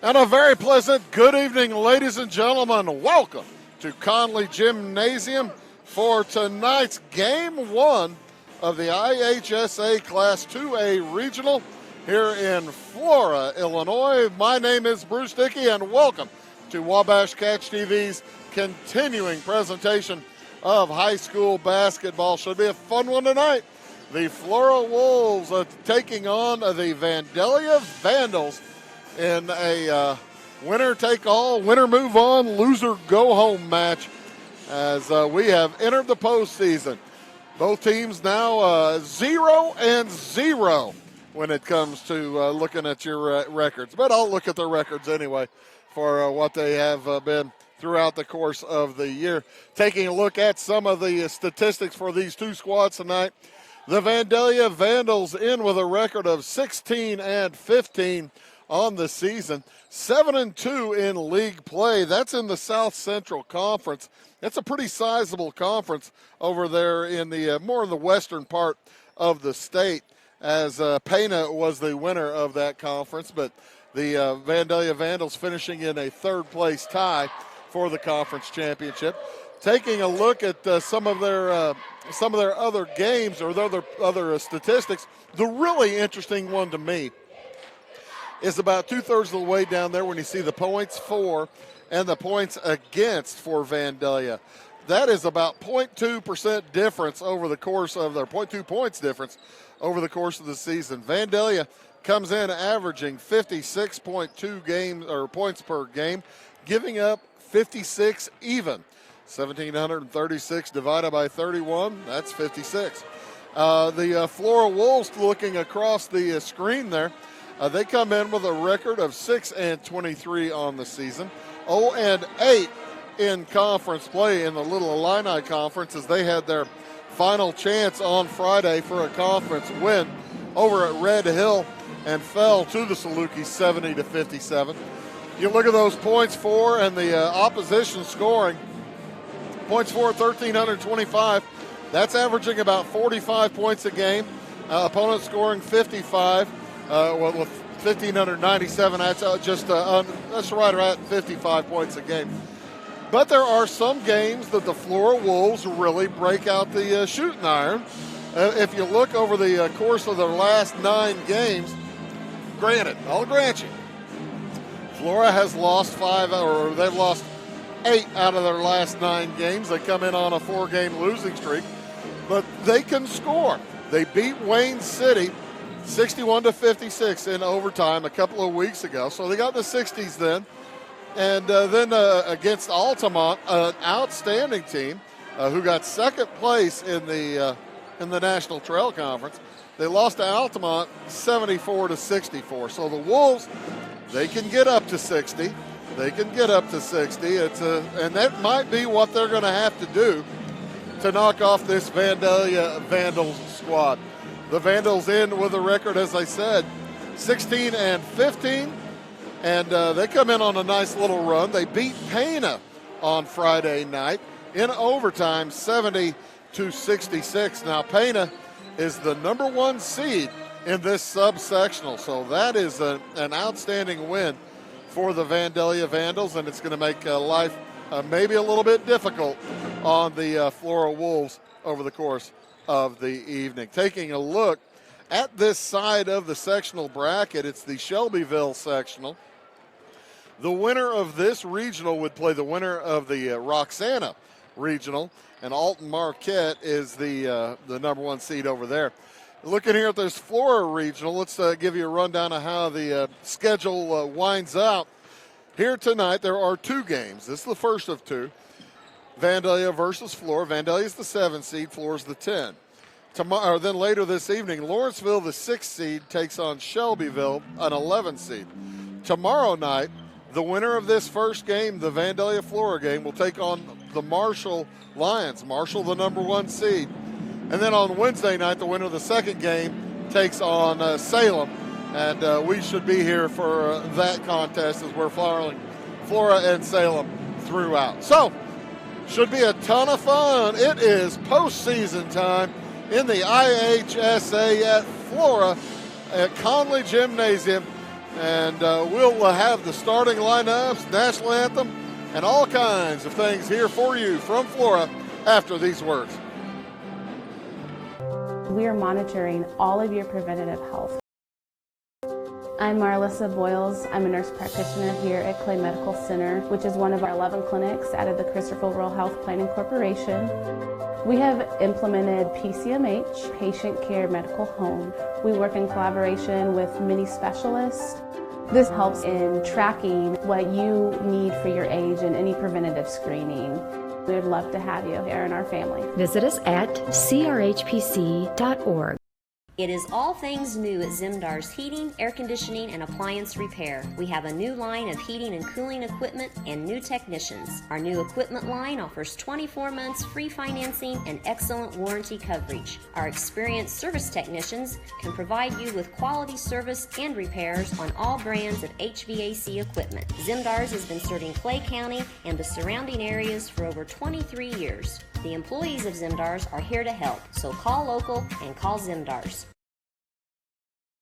And a very pleasant good evening, ladies and gentlemen. Welcome to Conley Gymnasium for tonight's Game 1 of the IHSA Class 2A Regional here in Flora, Illinois. My name is Bruce Dickey, and welcome to Wabash Catch TV's continuing presentation of high school basketball. Should be a fun one tonight. The Flora Wolves taking on the Vandalia Vandals in a winner-take-all, winner-move-on, loser-go-home match as we have entered the postseason. Both teams now 0-0 when it comes to looking at your records. But I'll look at the records anyway for what they have been throughout the course of the year. Taking a look at some of the statistics for these two squads tonight. The Vandalia Vandals in with a record of 16-15 on the season, 7-2 in league play. That's in the South Central Conference. That's a pretty sizable conference over there in the more in the western part of the state, as Pana was the winner of that conference, but the Vandalia Vandals finishing in a third-place tie for the conference championship. Taking a look at some of their other games or their other statistics, the really interesting one to me is about two-thirds of the way down there when you see the points for and the points against for Vandalia. That is about 0.2% difference over the course of their 0.2 points difference over the course of the season. Vandalia comes in averaging 56.2 games or points per game, giving up 56 even. 1,736 divided by 31, that's 56. The Flora Wolves, looking across the screen there, they come in with a record of 6-23 on the season, 0-8 in conference play in the Little Illini Conference, as they had their final chance on Friday for a conference win over at Red Hill and fell to the Salukis 70-57. You look at those points for and the opposition scoring. Points for 1,325. That's averaging about 45 points a game. Opponent scoring 55. With 1,597, that's that's right around 55 points a game. But there are some games that the Flora Wolves really break out the shooting iron. If you look over the course of their last 9 games, granted, I'll grant you, Flora has lost 5, or they've lost 8 out of their last 9 games. They come in on a 4-game losing streak, but they can score. They beat Wayne City 61-56 in overtime a couple of weeks ago. So they got in the 60s then. And then against Altamont, an outstanding team who got second place in the National Trail Conference. They lost to Altamont 74-64. So the Wolves, they can get up to 60. They can get up to 60. And that might be what they're going to have to do to knock off this Vandalia Vandals squad. The Vandals in with a record, as I said, 16-15, and they come in on a nice little run. They beat Pana on Friday night in overtime, 70-66. Now, Pana is the number 1 seed in this subsectional, so that is an outstanding win for the Vandalia Vandals, and it's going to make life maybe a little bit difficult on the Flora Wolves over the course of the evening. Taking a look at this side of the sectional bracket, it's the Shelbyville sectional. The winner of this regional would play the winner of the Roxana regional, and Alton Marquette is the number 1 seed over there. Looking here at this Flora regional, let's give you a rundown of how the schedule winds out. Here tonight, there are 2 games. This is the first of 2. Vandalia versus Flora. Vandalia is the 7 seed, Flora's the 10. Tomorrow, then later this evening, Lawrenceville, the 6 seed, takes on Shelbyville, an 11 seed. Tomorrow night, the winner of this first game, the Vandalia Flora game, will take on the Marshall Lions. Marshall, the number 1 seed. And then on Wednesday night, the winner of the second game takes on Salem. And we should be here for that contest as we're following Flora and Salem throughout. So, should be a ton of fun. It is postseason time in the IHSA at Flora at Conley Gymnasium. And we'll have the starting lineups, national anthem, and all kinds of things here for you from Flora after these words. We are monitoring all of your preventative health. I'm Marlissa Boyles. I'm a nurse practitioner here at Clay Medical Center, which is one of our 11 clinics out of the Christopher Rural Health Planning Corporation. We have implemented PCMH, Patient Care Medical Home. We work in collaboration with many specialists. This helps in tracking what you need for your age and any preventative screening. We would love to have you here in our family. Visit us at crhpc.org. It is all things new at Zimdar's Heating, Air Conditioning, and Appliance Repair. We have a new line of heating and cooling equipment and new technicians. Our new equipment line offers 24 months free financing and excellent warranty coverage. Our experienced service technicians can provide you with quality service and repairs on all brands of HVAC equipment. Zimdar's has been serving Clay County and the surrounding areas for over 23 years. The employees of Zimdar's are here to help, so call local and call Zimdar's.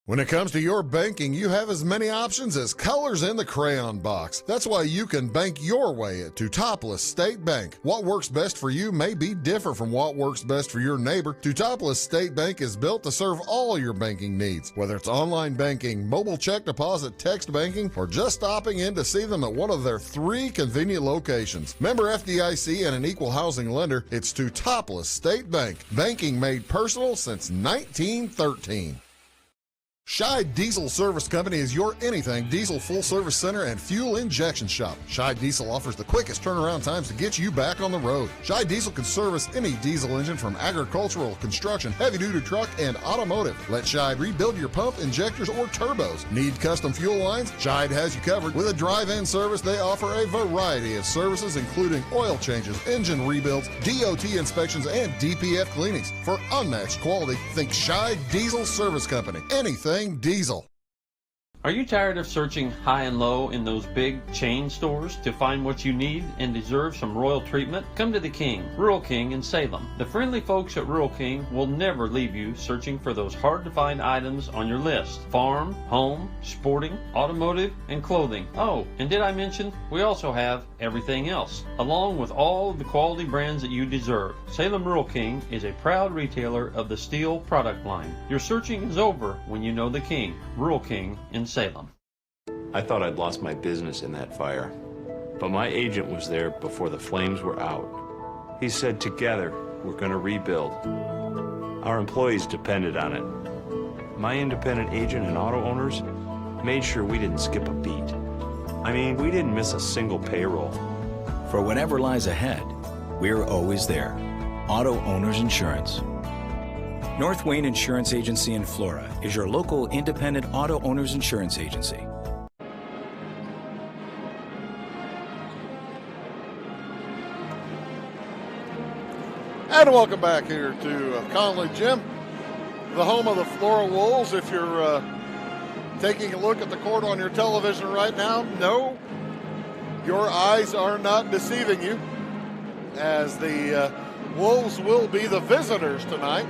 When it comes to your banking, you have as many options as colors in the crayon box. That's why you can bank your way at Teutopolis State Bank. What works best for you may be different from what works best for your neighbor. Teutopolis State Bank is built to serve all your banking needs, whether it's online banking, mobile check deposit, text banking, or just stopping in to see them at one of their 3 convenient locations. Member FDIC and an equal housing lender, it's Teutopolis State Bank. Banking made personal since 1913. Scheid Diesel Service Company is your anything diesel full-service center and fuel injection shop. Scheid Diesel offers the quickest turnaround times to get you back on the road. Scheid Diesel can service any diesel engine from agricultural, construction, heavy-duty truck, and automotive. Let Scheid rebuild your pump, injectors, or turbos. Need custom fuel lines? Scheid has you covered. With a drive-in service, they offer a variety of services, including oil changes, engine rebuilds, DOT inspections, and DPF cleanings. For unmatched quality, think Scheid Diesel Service Company. Anything diesel. Are you tired of searching high and low in those big chain stores to find what you need and deserve some royal treatment? Come to the King, Rural King in Salem. The friendly folks at Rural King will never leave you searching for those hard-to-find items on your list. Farm, home, sporting, automotive, and clothing. Oh, and did I mention we also have everything else, along with all of the quality brands that you deserve. Salem Rural King is a proud retailer of the steel product line. Your searching is over when you know the King, Rural King in Salem. I thought I'd lost my business in that fire, but my agent was there before the flames were out. He said, together, we're going to rebuild. Our employees depended on it. My independent agent and auto owners made sure we didn't skip a beat. I mean, we didn't miss a single payroll. For whatever lies ahead, we're always there. Auto Owners Insurance. North Wayne Insurance Agency in Flora is your local independent auto owners insurance agency. And welcome back here to Conley Gym, the home of the Flora Wolves. If you're taking a look at the court on your television right now, no, your eyes are not deceiving you, as the Wolves will be the visitors tonight.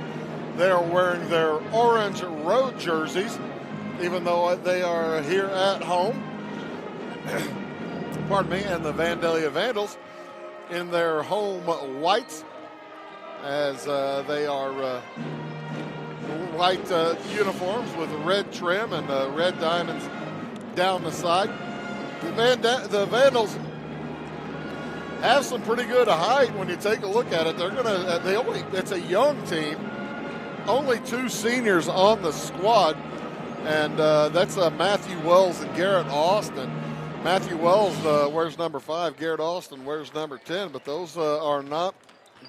They are wearing their orange road jerseys, even though they are here at home. Pardon me, and the Vandalia Vandals in their home whites, as they are white uniforms with red trim and red diamonds down the side. The Vandals have some pretty good height when you take a look at it. It's a young team. Only 2 seniors on the squad, and that's Matthew Wells and Garrett Austin. Matthew Wells wears number 5. Garrett Austin wears number 10, but those are not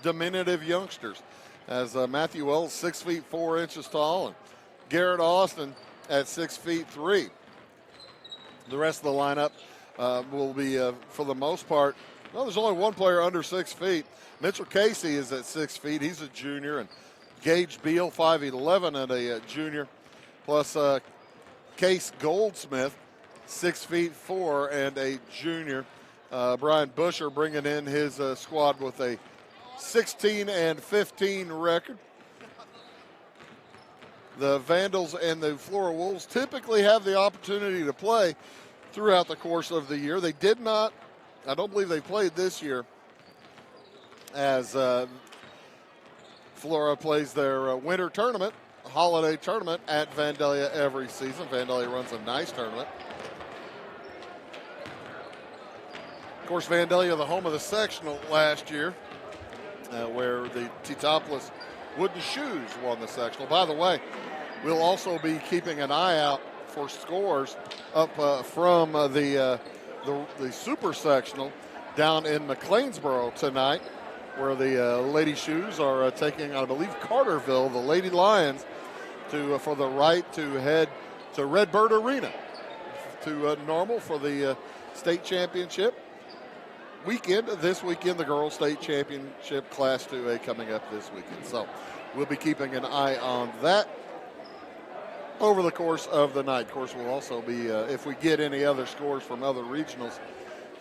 diminutive youngsters, as Matthew Wells 6 feet 4 inches tall, and Garrett Austin at 6 feet 3. The rest of the lineup will be, for the most part, well, there's only one player under 6 feet. Mitchell Casey is at 6 feet. He's a junior, and Gage Beal, 5'11", and a junior, plus Case Goldsmith, 6 feet 4, and a junior. Brian Busher bringing in his squad with a 16-15 record. the Vandals and the Flora Wolves typically have the opportunity to play throughout the course of the year. They did not, I don't believe they played this year, as Flora plays their winter tournament, holiday tournament at Vandalia every season. Vandalia runs a nice tournament. Of course, Vandalia, the home of the sectional last year, where the Teutopolis Wooden Shoes won the sectional. By the way, we'll also be keeping an eye out for scores up from the super sectional down in McLeansboro tonight, where the Lady Shoes are taking, I believe, Carterville, the Lady Lions, for the right to head to Redbird Arena to Normal for the state championship weekend. This weekend, the girls state championship Class 2A coming up this weekend. So we'll be keeping an eye on that over the course of the night. Of course, we'll also be, if we get any other scores from other regionals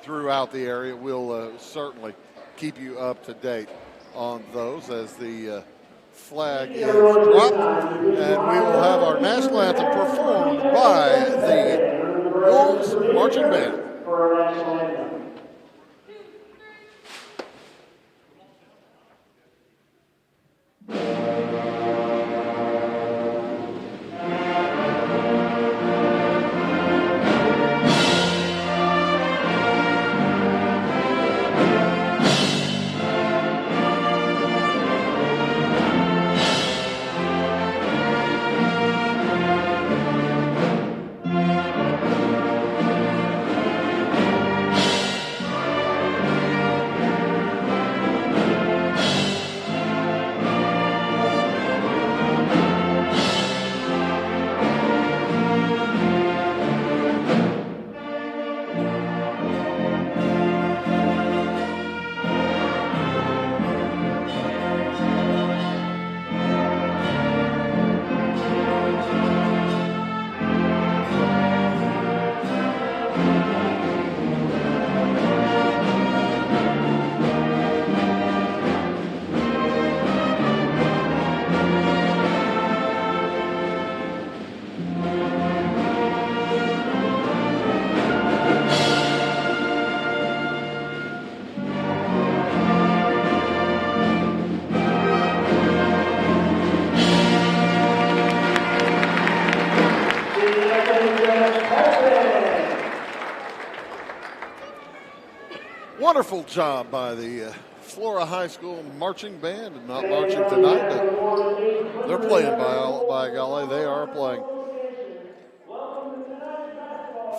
throughout the area, we'll certainly keep you up to date on those as the flag is dropped, and we will have our national anthem performed by the Wolves Marching Band. Wonderful job by the Flora High School marching band, and not marching tonight, but they're playing by golly, they are playing.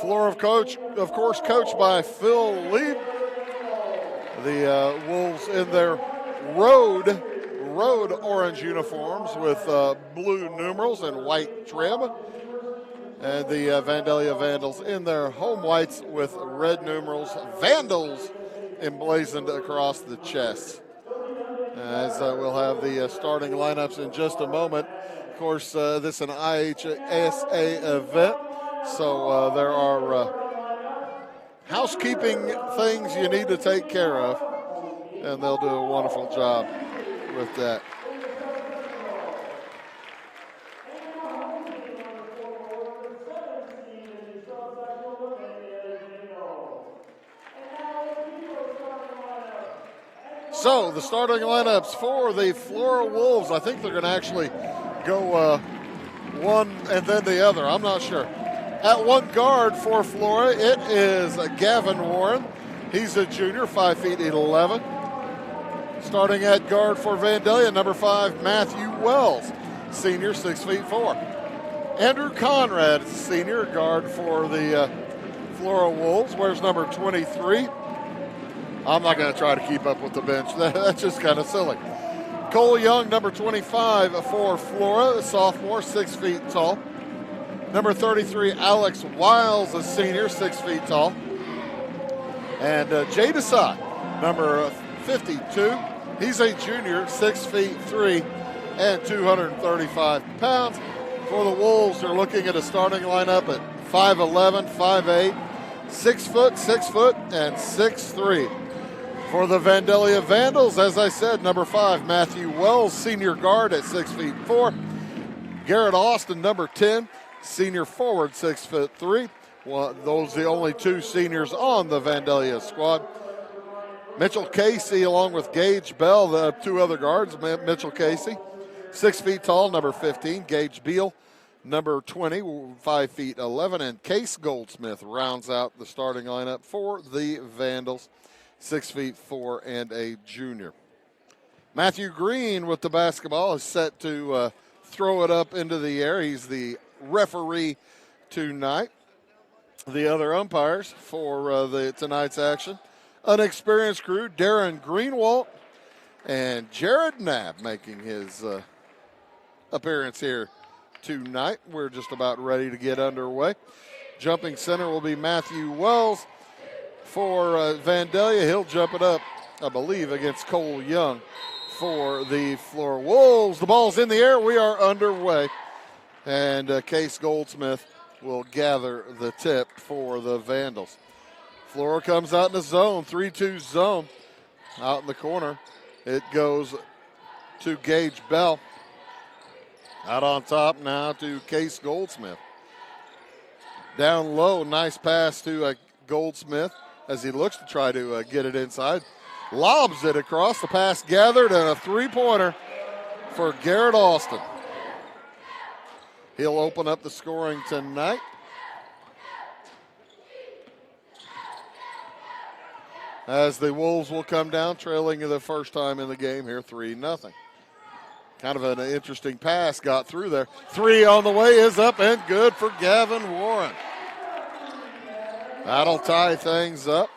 Flora of course, coached by Phil Lieb. The Wolves in their road orange uniforms with blue numerals and white trim. And the Vandalia Vandals in their home whites with red numerals, Vandals emblazoned across the chest. As we'll have the starting lineups in just a moment. Of course, this is an IHSA event, so there are housekeeping things you need to take care of, and they'll do a wonderful job with that. So the starting lineups for the Flora Wolves, I think they're going to actually go one and then the other. I'm not sure. At one guard for Flora, it is Gavin Warren. He's a junior, 5'11". Starting at guard for Vandalia, number 5, Matthew Wells, senior, 6'4". Andrew Conrad is a senior, guard for the Flora Wolves, wears number 23. I'm not going to try to keep up with the bench. That's just kind of silly. Cole Young, number 25 for Flora, a sophomore, 6 feet tall. Number 33, Alex Wiles, a senior, 6 feet tall. And Jay Desai, number 52. He's a junior, 6'3" and 235 pounds. For the Wolves, they're looking at a starting lineup at 5'11", 5'8", 6 foot, 6 foot, and 6'3". For the Vandalia Vandals, as I said, number 5, Matthew Wells, senior guard at 6'4". Garrett Austin, number 10, senior forward, 6'3". Those are the only two seniors on the Vandalia squad. Mitchell Casey along with Gage Bell, the two other guards. Mitchell Casey, 6 feet tall, number 15. Gage Beal, number 20, 5 feet 11. And Case Goldsmith rounds out the starting lineup for the Vandals, 6 feet 4 and a junior. Matthew Green with the basketball is set to throw it up into the air. He's the referee tonight. The other umpires for tonight's action, unexperienced crew, Darren Greenwald and Jared Knapp making his appearance here tonight. We're just about ready to get underway. Jumping center will be Matthew Wells for Vandalia. He'll jump it up, I believe, against Cole Young for the Flora Wolves. The ball's in the air. We are underway. And Case Goldsmith will gather the tip for the Vandals. Flora comes out in the zone, 3-2 zone. Out in the corner, it goes to Gage Bell. Out on top now to Case Goldsmith. Down low, nice pass to Goldsmith as he looks to try to get it inside. Lobs it across, the pass gathered, and a three-pointer for Garrett Austin. He'll open up the scoring tonight. As the Wolves will come down, trailing the first time in the game here, 3-0. Kind of an interesting pass got through there. Three on the way is up and good for Gavin Warren. That'll tie things up.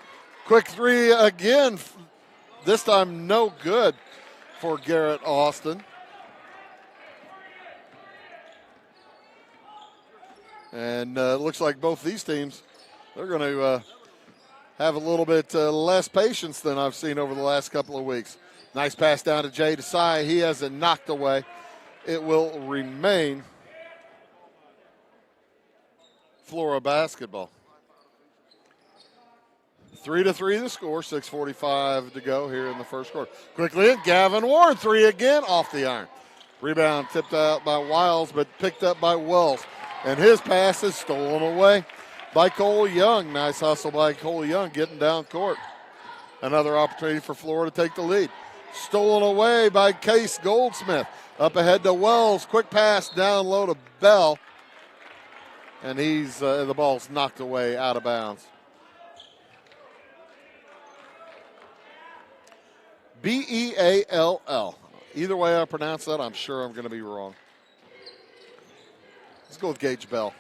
Quick three again. This time no good for Garrett Austin. And it looks like both these teams, they're going to have a little bit less patience than I've seen over the last couple of weeks. Nice pass down to Jay Desai. He has it knocked away. It will remain Flora basketball. 3-3 the score, 6:45 to go here in the first quarter. Quickly in, Gavin Warren, three again, off the iron. Rebound tipped out by Wiles, but picked up by Wells. And his pass is stolen away by Cole Young. Nice hustle by Cole Young getting down court. Another opportunity for Flora to take the lead. Stolen away by Case Goldsmith. Up ahead to Wells. Quick pass down low to Bell. And the ball's knocked away out of bounds. Beall. Either way I pronounce that, I'm sure I'm going to be wrong. Let's go with Gage Bell.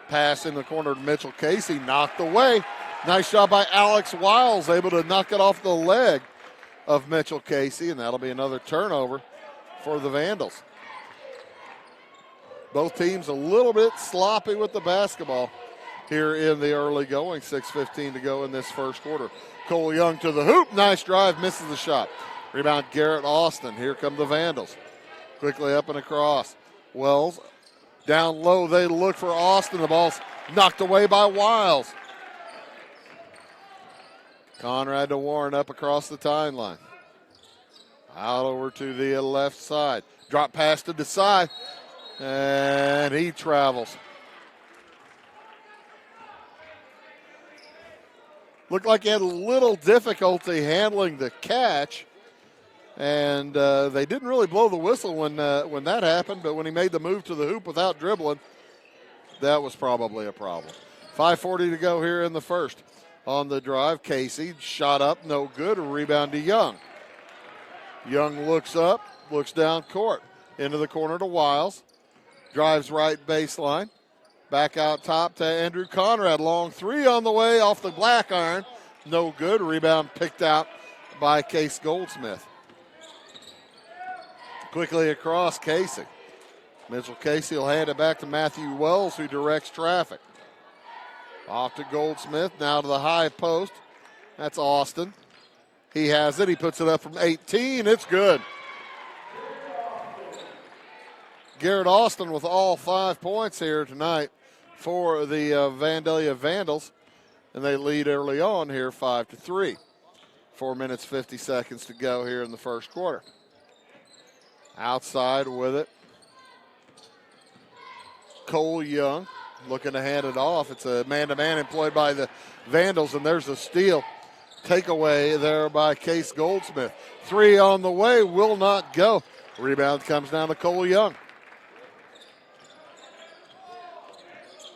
Pass in the corner to Mitchell Casey, knocked away. Nice job by Alex Wiles, able to knock it off the leg of Mitchell Casey, and that'll be another turnover for the Vandals. Both teams a little bit sloppy with the basketball here in the early going. 6:15 to go in this first quarter. Cole Young to the hoop. Nice drive, misses the shot. Rebound Garrett Austin. Here come the Vandals. Quickly up and across. Wells down low. They look for Austin. The ball's knocked away by Wiles. Conrad to Warren up across the timeline. Out over to the left side. Drop pass to Desai. And he travels. Looked like he had a little difficulty handling the catch. And they didn't really blow the whistle when that happened, but when he made the move to the hoop without dribbling, that was probably a problem. 5:40 to go here in the first. On the drive, Casey shot up, no good. A rebound to Young. Young looks up, looks down court. Into the corner to Wiles. Drives right baseline. Back out top to Andrew Conrad. Long three on the way off the black iron. No good. Rebound picked out by Case Goldsmith. Quickly across Casey. Mitchell Casey will hand it back to Matthew Wells, who directs traffic. Off to Goldsmith, now to the high post. That's Austin. He has it. He puts it up from 18. It's good. Garrett Austin with all 5 points here tonight for the Vandalia Vandals. And they lead early on here 5-3. 4 minutes, 50 seconds to go here in the first quarter. Outside with it Cole Young looking to hand it off. It's a man-to-man employed by the Vandals, and there's a steal. Takeaway there by Case Goldsmith. 3 on the way, will not go. Rebound comes down to Cole Young.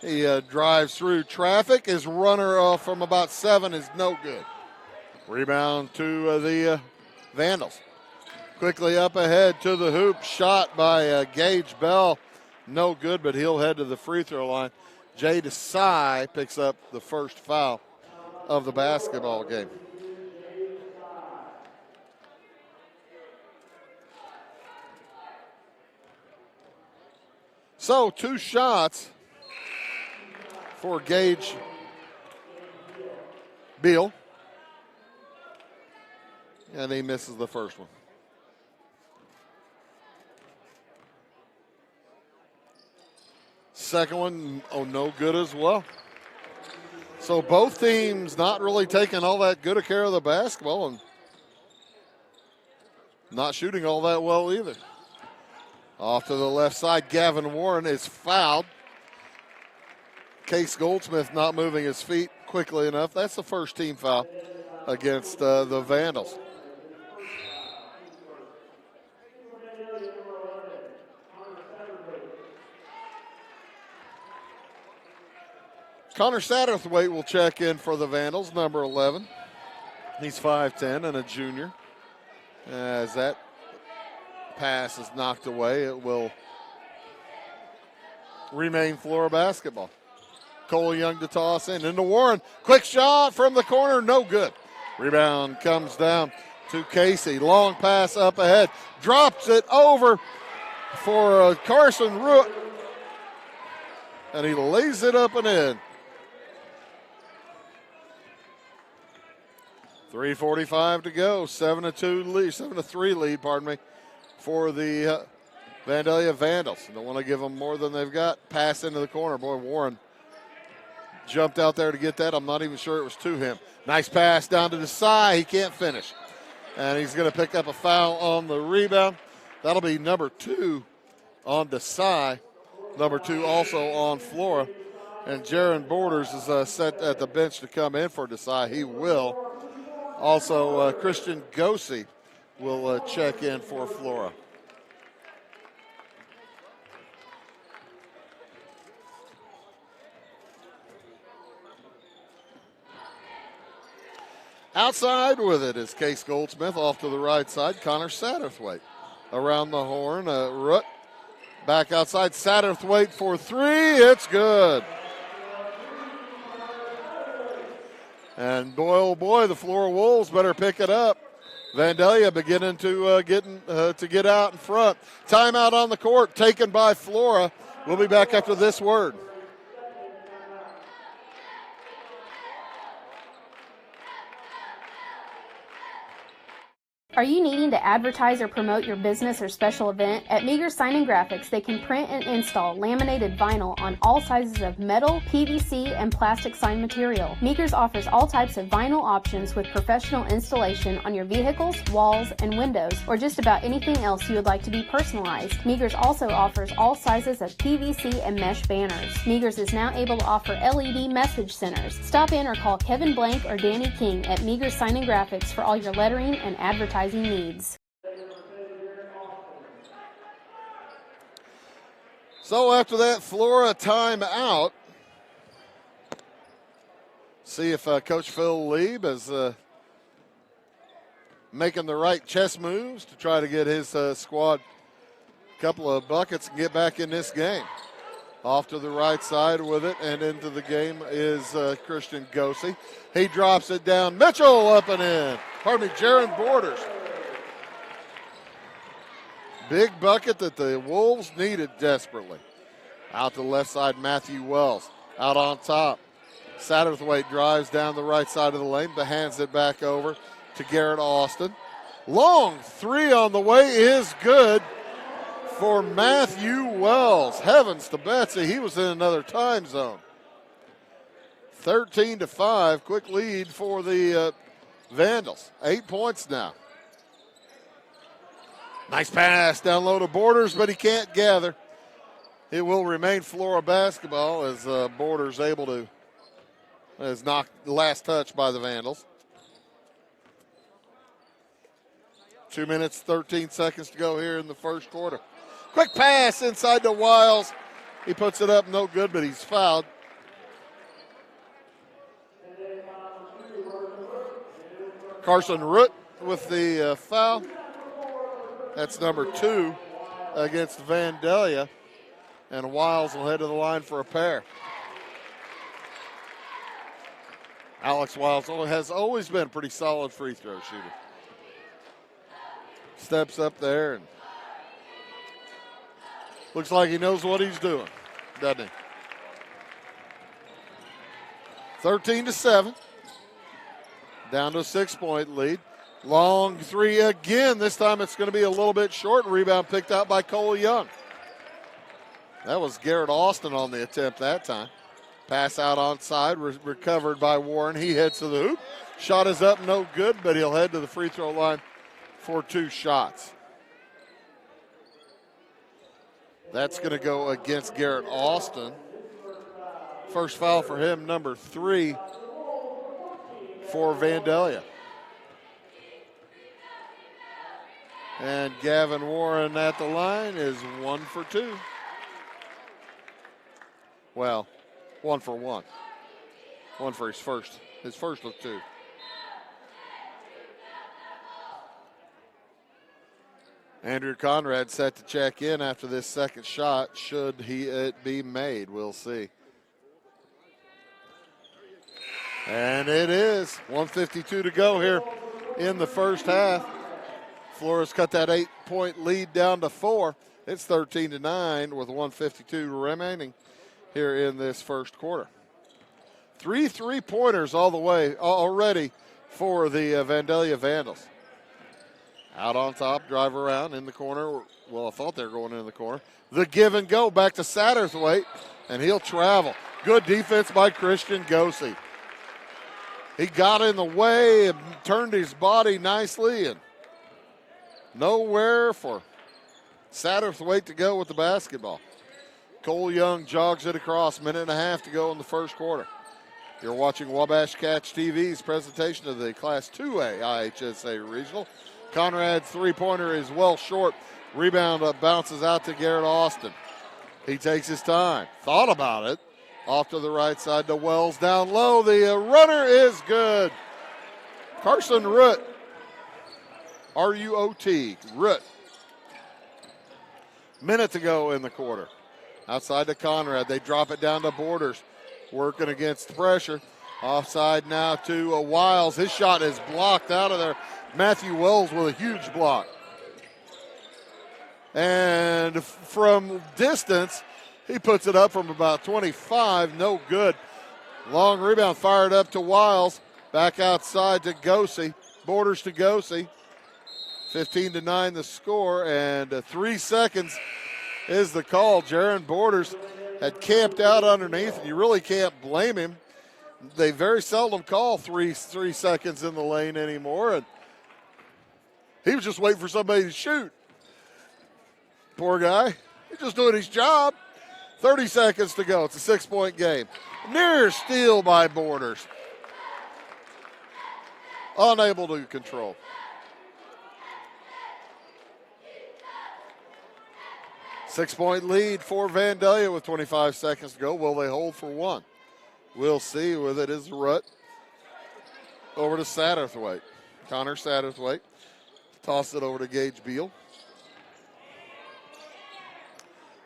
He drives through traffic. His runner from about 7 is no good. Rebound to the Vandals. Quickly up ahead to the hoop. Shot by Gage Bell. No good, but he'll head to the free throw line. Jay Desai picks up the first foul of the basketball game. So 2 shots for Gage Beal. And he misses the first one. Second one, no good as well. So both teams not really taking all that good a care of the basketball and not shooting all that well either. Off to the left side, Gavin Warren is fouled. Case Goldsmith not moving his feet quickly enough. That's the first team foul against the Vandals. Connor Satterthwaite will check in for the Vandals, number 11. He's 5'10" and a junior. As that pass is knocked away, it will remain Flora basketball. Cole Young to toss in. Into Warren. Quick shot from the corner. No good. Rebound comes down to Casey. Long pass up ahead. Drops it over for Carson Root. And he lays it up and in. 3:45 to go. 7-3 lead, for the Vandalia Vandals. Don't want to give them more than they've got. Pass into the corner. Boy, Warren jumped out there to get that. I'm not even sure it was to him. Nice pass down to Desai. He can't finish. And he's going to pick up a foul on the rebound. That'll be number 2 on Desai. Number 2 also on Flora. And Jaron Borders is set at the bench to come in for Desai. He will. Also, Christian Gosey will check in for Flora. Outside with it is Case Goldsmith. Off to the right side, Connor Satterthwaite. Around the horn, Root. Back outside, Satterthwaite for 3. It's good. And boy, oh boy, the Flora Wolves better pick it up. Vandalia beginning to get out in front. Timeout on the court taken by Flora. We'll be back after this word. Are you needing to advertise or promote your business or special event? At Meager Sign & Graphics, they can print and install laminated vinyl on all sizes of metal, PVC, and plastic sign material. Meager's offers all types of vinyl options with professional installation on your vehicles, walls, and windows, or just about anything else you would like to be personalized. Meager's also offers all sizes of PVC and mesh banners. Meager's is now able to offer LED message centers. Stop in or call Kevin Blank or Danny King at Meager Sign & Graphics for all your lettering and advertising needs. So after that Flora timeout, see if Coach Phil Lieb is making the right chess moves to try to get his squad a couple of buckets and get back in this game. Off to the right side with it and into the game is Christian Gosey. He drops it down. Mitchell up and in. Jaron Borders. Big bucket that the Wolves needed desperately. Out to the left side, Matthew Wells. Out on top. Satterthwaite drives down the right side of the lane, but hands it back over to Garrett Austin. Long 3 on the way is good for Matthew Wells. Heavens to Betsy, he was in another time zone. 13-5, quick lead for the Vandals. 8 points now. Nice pass down low to Borders, but he can't gather. It will remain Flora basketball as Borders able to, as knocked the last touch by the Vandals. 2 minutes, 13 seconds to go here in the first quarter. Quick pass inside to Wiles. He puts it up, no good, but he's fouled. Carson Root with the foul. That's number 2 against Vandalia. And Wiles will head to the line for a pair. Alex Wiles has always been a pretty solid free throw shooter. Steps up there and looks like he knows what he's doing, doesn't he? 13-7. Down to a 6-point lead. Long three again. This time it's going to be a little bit short. Rebound picked out by Cole Young. That was Garrett Austin on the attempt that time. Pass out onside, recovered by Warren. He heads to the hoop. Shot is up, no good, but he'll head to the free throw line for 2 shots. That's going to go against Garrett Austin. First foul for him, number 3 for Vandalia. And Gavin Warren at the line is 1 for 2. Well, 1 for 1. 1 for his first of 2. Andrew Conrad set to check in after this second shot. Should it be made? We'll see. And it is. 1:52 to go here in the first half. Flora's cut that 8-point lead down to 4. It's 13-9 with 1:52 remaining here in this first quarter. 3 3-pointers all the way already for the Vandalia Vandals. Out on top, drive around in the corner. Well, I thought they were going in the corner. The give and go back to Satterthwaite, and he'll travel. Good defense by Christian Gosey. He got in the way and turned his body nicely, and nowhere for Satterthwaite to go with the basketball. Cole Young jogs it across. 1.5 minutes to go in the first quarter. You're watching Wabash Catch TV's presentation of the Class 2A IHSA Regional. Conrad's three-pointer is well short. Rebound bounces out to Garrett Austin. He takes his time. Thought about it. Off to the right side to Wells down low. The runner is good. Carson Root. R-U-O-T. Root. Minute to go in the quarter. Outside to Conrad. They drop it down to Borders. Working against pressure. Offside now to Wiles. His shot is blocked out of there. Matthew Wells with a huge block. And from distance, he puts it up from about 25. No good. Long rebound fired up to Wiles. Back outside to Gosey. Borders to Gosey. 15-9 the score. And 3 seconds is the call. Jaron Borders had camped out underneath, and you really can't blame him. They very seldom call three seconds in the lane anymore, and he was just waiting for somebody to shoot. Poor guy. He's just doing his job. 30 seconds to go. It's a 6-point game. Near steal by Borders. Unable to control. Six-point lead for Vandalia with 25 seconds to go. Will they hold for one? We'll see. With it is Rutt. Over to Satterthwaite. Connor Satterthwaite. Toss it over to Gage Beal.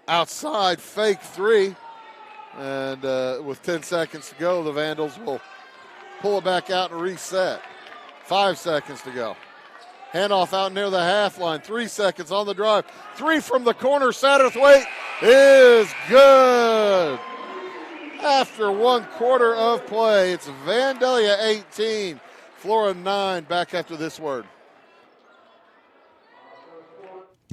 Outside, fake three. And with 10 seconds to go, the Vandals will pull it back out and reset. 5 seconds to go. Handoff out near the half line. 3 seconds on the drive. Three from the corner. Satterthwaite is good. After 1 quarter of play, it's Vandalia 18, Flora 9. Back after this word.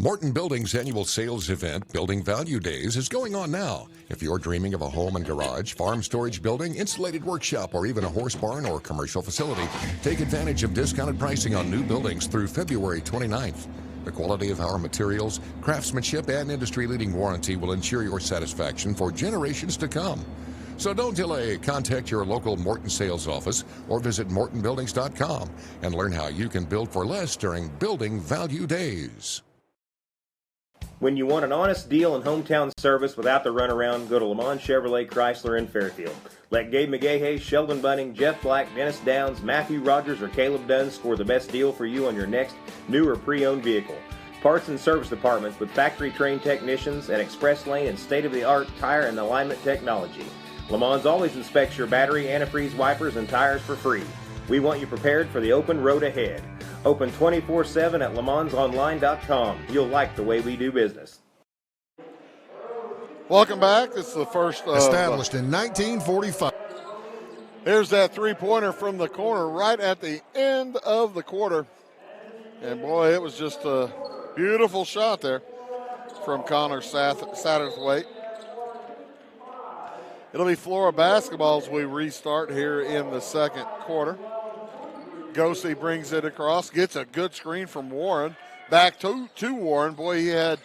Morton Building's annual sales event, Building Value Days, is going on now. If you're dreaming of a home and garage, farm storage building, insulated workshop, or even a horse barn or commercial facility, take advantage of discounted pricing on new buildings through February 29th. The quality of our materials, craftsmanship, and industry-leading warranty will ensure your satisfaction for generations to come. So don't delay. Contact your local Morton sales office or visit mortonbuildings.com and learn how you can build for less during Building Value Days. When you want an honest deal and hometown service without the runaround, go to Lamont Chevrolet Chrysler in Fairfield. Let Gabe McGahey, Sheldon Bunning, Jeff Black, Dennis Downs, Matthew Rogers, or Caleb Dunn score the best deal for you on your next new or pre-owned vehicle. Parts and service departments with factory-trained technicians, an express lane, and state-of-the-art tire and alignment technology. Lamont always inspects your battery, antifreeze, wipers, and tires for free. We want you prepared for the open road ahead. Open 24/7 at LaMonsOnline.com. You'll like the way we do business. Welcome back. This is the first. Established in 1945. Here's that three-pointer from the corner right at the end of the quarter. And, boy, it was just a beautiful shot there from Connor Satterthwaite. It'll be Flora basketball as we restart here in the second quarter. Gosey brings it across, gets a good screen from Warren. Back to Warren. Boy, he had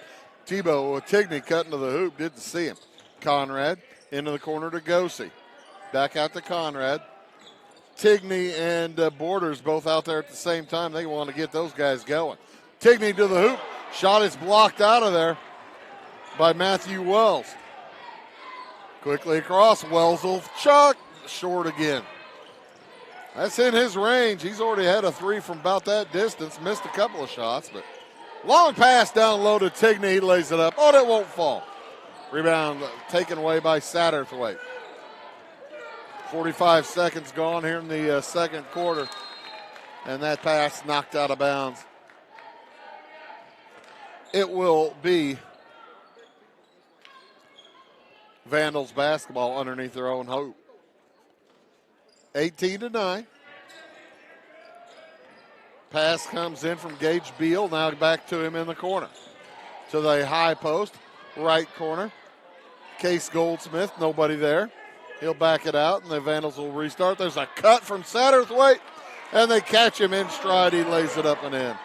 Tebow Tigney cutting to the hoop. Didn't see him. Conrad into the corner to Gosey. Back out to Conrad. Tigney and Borders both out there at the same time. They want to get those guys going. Tigney to the hoop. Shot is blocked out of there by Matthew Wells. Quickly across. Wells will chuck. Short again. That's in his range. He's already had a three from about that distance. Missed a couple of shots, but long pass down low to Tigney. He lays it up. Oh, that won't fall. Rebound taken away by Satterthwaite. 45 seconds gone here in the second quarter. And that pass knocked out of bounds. It will be Vandals basketball underneath their own hoop. 18-9. Pass comes in from Gage Beal. Now back to him in the corner. To the high post, right corner. Case Goldsmith, nobody there. He'll back it out, and the Vandals will restart. There's a cut from Satterthwaite, and they catch him in stride. He lays it up and in.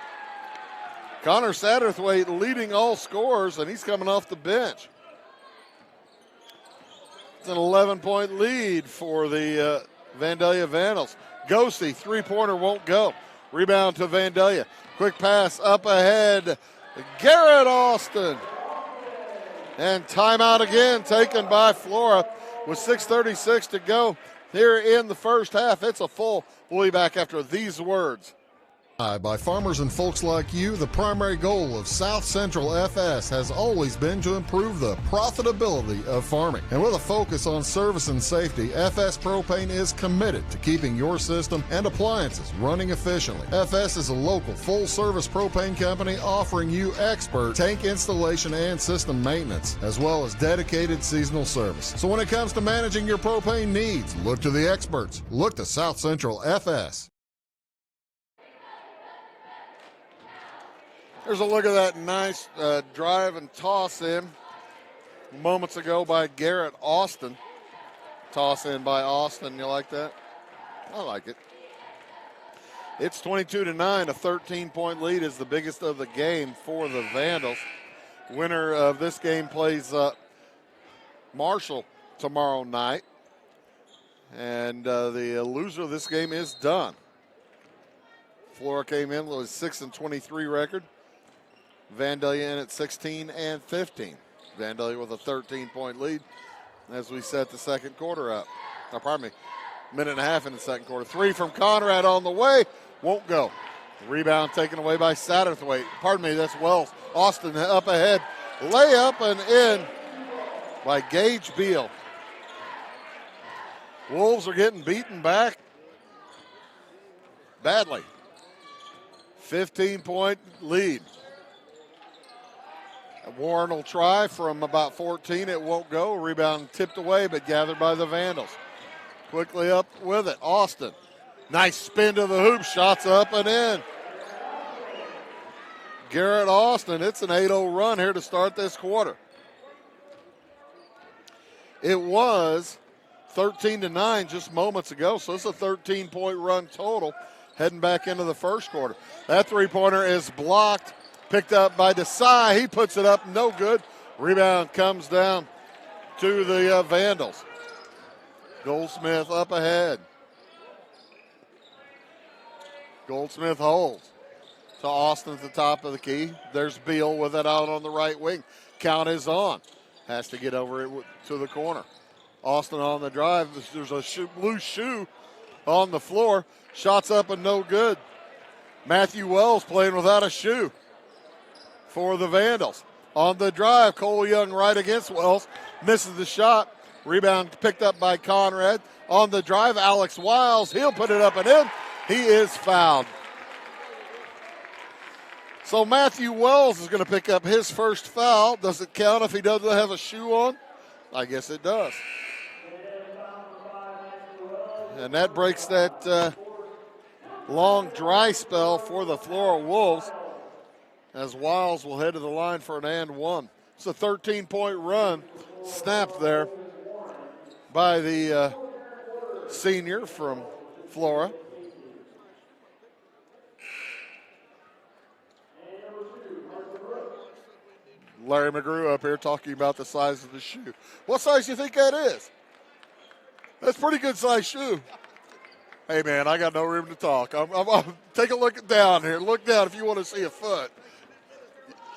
Connor Satterthwaite leading all scorers, and he's coming off the bench. It's an 11-point lead for the Vandalia Vandals. Gosey, three-pointer won't go. Rebound to Vandalia. Quick pass up ahead. Garrett Austin. And timeout again taken by Flora with 6:36 to go here in the first half. It's a full. We'll be back after these words. By farmers and folks like you, the primary goal of South Central FS has always been to improve the profitability of farming. And with a focus on service and safety, FS Propane is committed to keeping your system and appliances running efficiently. FS is a local full-service propane company offering you expert tank installation and system maintenance, as well as dedicated seasonal service. So when it comes to managing your propane needs, look to the experts. Look to South Central FS. There's a look at that nice drive and toss in moments ago by Garrett Austin. Toss in by Austin. You like that? I like it. It's 22-9. A 13-point lead is the biggest of the game for the Vandals. Winner of this game plays Marshall tomorrow night. And the loser of this game is done. Flora came in with a 6-23 record. Vandalia in at 16-15. Vandalia with a 13-point lead as we set the second quarter up. Oh, pardon me, minute and a half in the second quarter. Three from Conrad on the way, won't go. Rebound taken away by Satterthwaite. Pardon me, that's Wells. Austin up ahead. Layup and in by Gage Beal. Wolves are getting beaten back badly. 15-point lead. Warren will try from about 14. It won't go. Rebound tipped away, but gathered by the Vandals. Quickly up with it. Austin. Nice spin to the hoop. Shots up and in. Garrett Austin. It's an 8-0 run here to start this quarter. It was 13-9 just moments ago, so it's a 13-point run total heading back into the first quarter. That three-pointer is blocked Picked up by Desai. He puts it up, no good. Rebound comes down to the Vandals. Goldsmith up ahead. Goldsmith holds to Austin at the top of the key. There's Beal with it out on the right wing. Count is on. Has to get over it to the corner. Austin on the drive. There's a loose shoe on the floor. Shots up and no good. Matthew Wells playing without a shoe for the Vandals. On the drive, Cole Young right against Wells. Misses the shot. Rebound picked up by Conrad. On the drive, Alex Wiles. He'll put it up and in. He is fouled. So Matthew Wells is going to pick up his first foul. Does it count if he doesn't have a shoe on? I guess it does. And that breaks that long dry spell for the Flora Wolves, as Wiles will head to the line for an and one. It's a 13-point run snapped there by the senior from Flora. Larry McGrew up here talking about the size of the shoe. What size do you think that is? That's a pretty good size shoe. Hey, man, I got no room to talk. Take a look down here. Look down if you want to see a foot.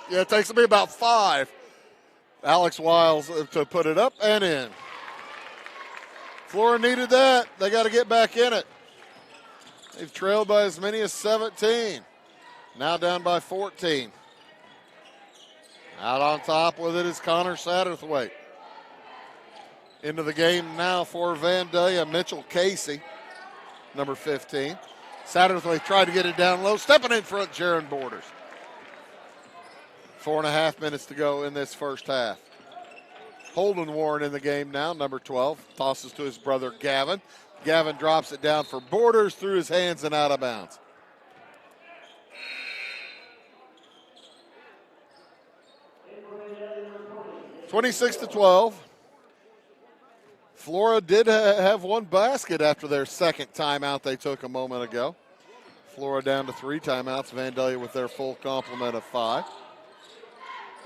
Yeah, it takes me about 5. Alex Wiles to put it up and in. Flora needed that. They got to get back in it. They've trailed by as many as 17. Now down by 14. Out on top with it is Connor Satterthwaite. Into the game now for Vandalia, Mitchell Casey, number 15. Satterthwaite tried to get it down low. Stepping in front, Jaron Borders. 4.5 minutes to go in this first half. Holden Warren in the game now, number 12. Tosses to his brother Gavin. Gavin drops it down for Borders through his hands and out of bounds. (26-12). Flora did have one basket after their second timeout they took a moment ago. Flora down to 3 timeouts. Vandalia with their full complement of 5.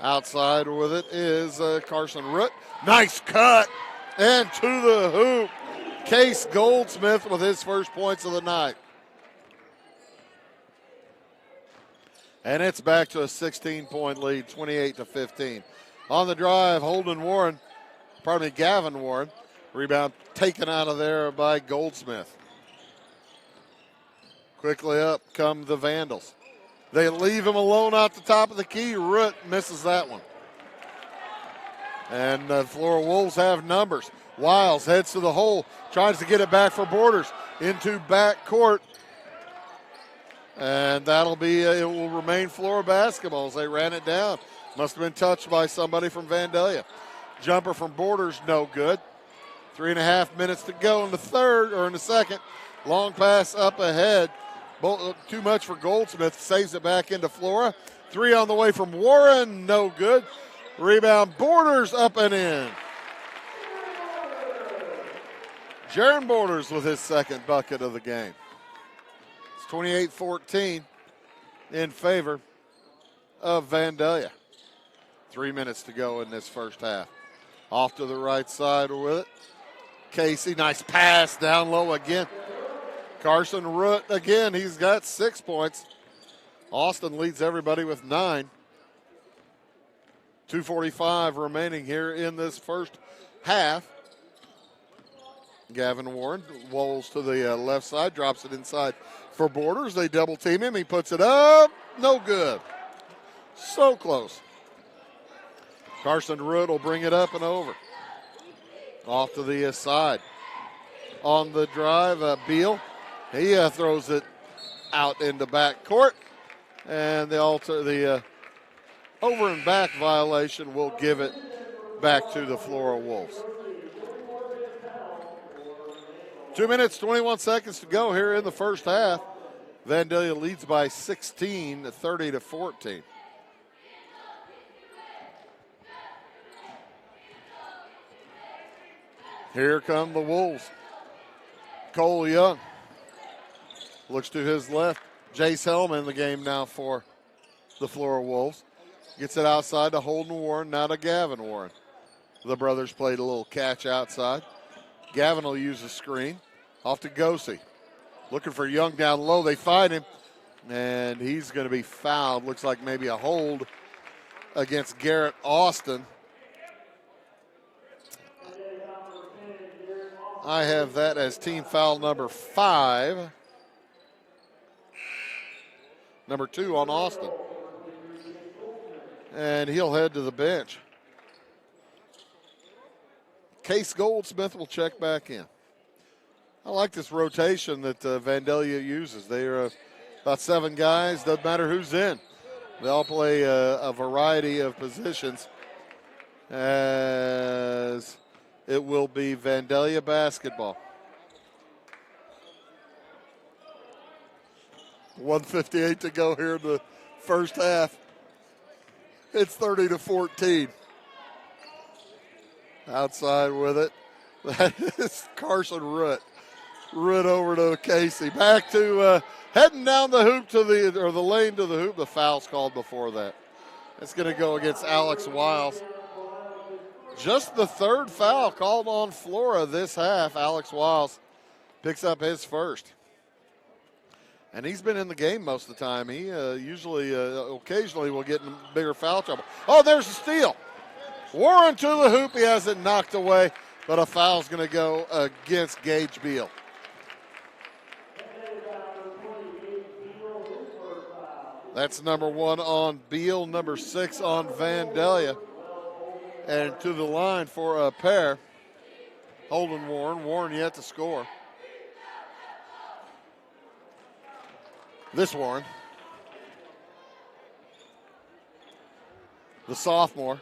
Outside with it is Carson Root. Nice cut. And to the hoop. Case Goldsmith with his first points of the night. And it's back to a 16-point lead, 28-15. On the drive, Gavin Warren. Rebound taken out of there by Goldsmith. Quickly up come the Vandals. They leave him alone out the top of the key. Root misses that one. And the Flora Wolves have numbers. Wiles heads to the hole, tries to get it back for Borders into back court. And it will remain Flora basketball as they ran it down. Must have been touched by somebody from Vandalia. Jumper from Borders, no good. 3.5 minutes to go in the second. Long pass up ahead. Too much for Goldsmith. Saves it back into Flora. 3 on the way from Warren, no good. Rebound, Borders up and in. Jaron Borders with his second bucket of the game. It's 28-14 in favor of Vandalia. 3 minutes to go in this first half. Off to the right side with it. Casey, nice pass down low again. Carson Root again, he's got 6 points. Austin leads everybody with 9. 2:45 remaining here in this first half. Gavin Warren rolls to the left side, drops it inside for Borders. They double team him. He puts it up. No good. So close. Carson Root will bring it up and over. Off to the side. On the drive, Beal. He throws it out into back court. And the over and back violation will give it back to the Flora Wolves. 2 minutes, 21 seconds to go here in the first half. Vandalia leads by 16, 30-14. Here come the Wolves. Cole Young looks to his left. Jace Hellman in the game now for the Flora Wolves. Gets it outside to Holden Warren, now to Gavin Warren. The brothers played a little catch outside. Gavin will use the screen. Off to Gosey. Looking for Young down low. They find him, and he's going to be fouled. Looks like maybe a hold against Garrett Austin. I have that as team foul number 5. Number 2 on Austin. And he'll head to the bench. Case Goldsmith will check back in. I like this rotation that Vandalia uses. They are about 7 guys. Doesn't matter who's in. They all play a variety of positions, as it will be Vandalia basketball. 1:58 to go here in the first half. It's 30-14. Outside with it. That is Carson Root. Root over to Casey. Back to heading down the hoop to the lane to the hoop. The foul's called before that. It's going to go against Alex Wiles. Just the 3rd foul called on Flora this half. Alex Wiles picks up his first. And he's been in the game most of the time. He occasionally will get in bigger foul trouble. Oh, there's a steal. Warren to the hoop. He has it knocked away, but a foul's going to go against Gage Beal. That's number 1 on Beal, number 6 on Vandalia. And to the line for a pair. Holden Warren. Warren yet to score. This Warren. The sophomore.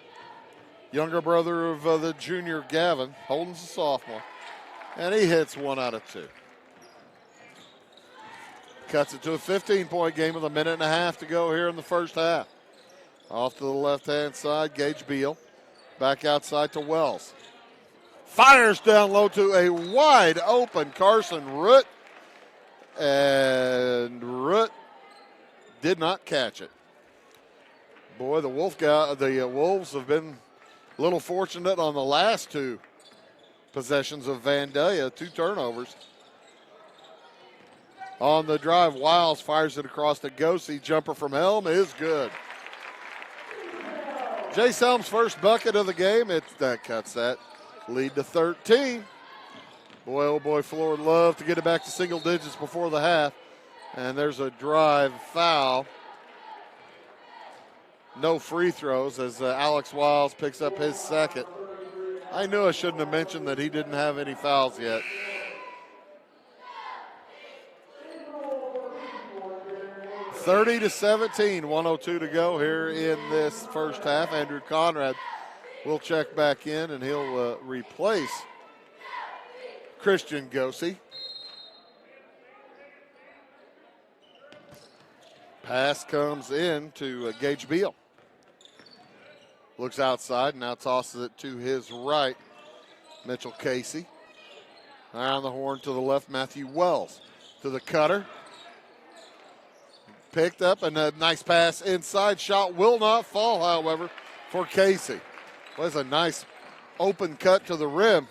Younger brother of the junior Gavin. Holden's a sophomore. And he hits 1 out of 2. Cuts it to a 15-point game with a minute and a half to go here in the first half. Off to the left-hand side, Gage Beal. Back outside to Wells. Fires down low to a wide-open Carson Root. And Root did not catch it. Boy, the Wolves have been a little fortunate on the last 2 possessions of Vandalia, 2 turnovers. On the drive, Wiles fires it across to Gosey. Jumper from Helm is good. Jace Helm's first bucket of the game. That cuts that lead to 13. Boy, oh boy, Flora would love to get it back to single digits before the half. And there's a drive foul. No free throws as Alex Wiles picks up his second. I knew I shouldn't have mentioned that he didn't have any fouls yet. (30-17), 1:02 to go here in this first half. Andrew Conrad will check back in, and he'll replace Christian Gosey. Pass comes in to Gage Beal. Looks outside, now tosses it to his right. Mitchell Casey. Around the horn to the left, Matthew Wells. To the cutter. Picked up, and a nice pass inside. Shot will not fall, however, for Casey. Was a nice open cut to the rim.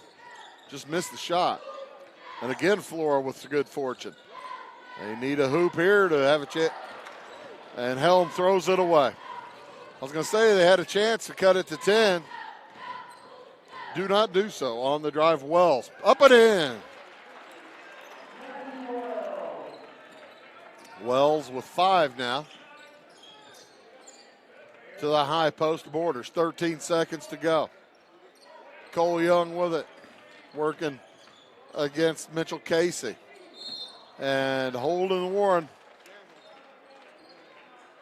Just missed the shot. And again, Flora with good fortune. They need a hoop here to have a chance. And Helm throws it away. I was going to say they had a chance to cut it to 10. Do not do so. On the drive, Wells. Up and in. Wells with 5 now. To the high post borders. 13 seconds to go. Cole Young with it. Working against Mitchell Casey. And Holden Warren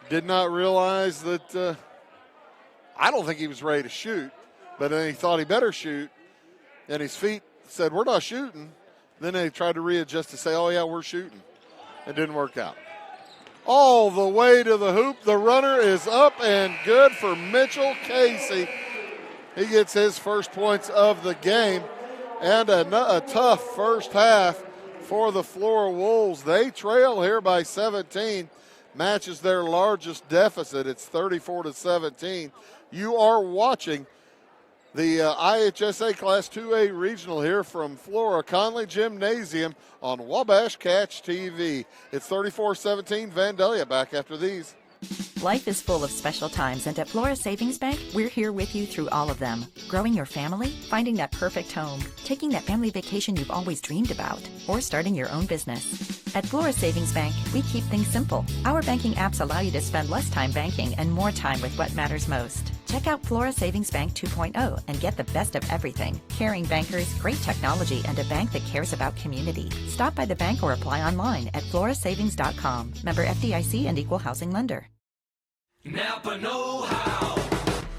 did not realize that, I don't think he was ready to shoot, but then he thought he better shoot, and his feet said, we're not shooting. Then they tried to readjust to say, oh yeah, we're shooting. It didn't work out. All the way to the hoop. The runner is up and good for Mitchell Casey. He gets his first points of the game. And a tough first half for the Flora Wolves. They trail here by 17. matches their largest deficit. It's 34-17. You are watching the IHSA Class 2A Regional here from Flora Conley Gymnasium on Wabash Catch TV. It's 34-17 Vandalia. Back after these. Life is full of special times, and at Flora Savings Bank, we're here with you through all of them. Growing your family, finding that perfect home, taking that family vacation you've always dreamed about, or starting your own business. At Flora Savings Bank, we keep things simple. Our banking apps allow you to spend less time banking and more time with what matters most. Check out Flora Savings Bank 2.0 and get the best of everything. Caring bankers, great technology, and a bank that cares about community. Stop by the bank or apply online at florasavings.com. Member FDIC and Equal Housing Lender. Napa know-how.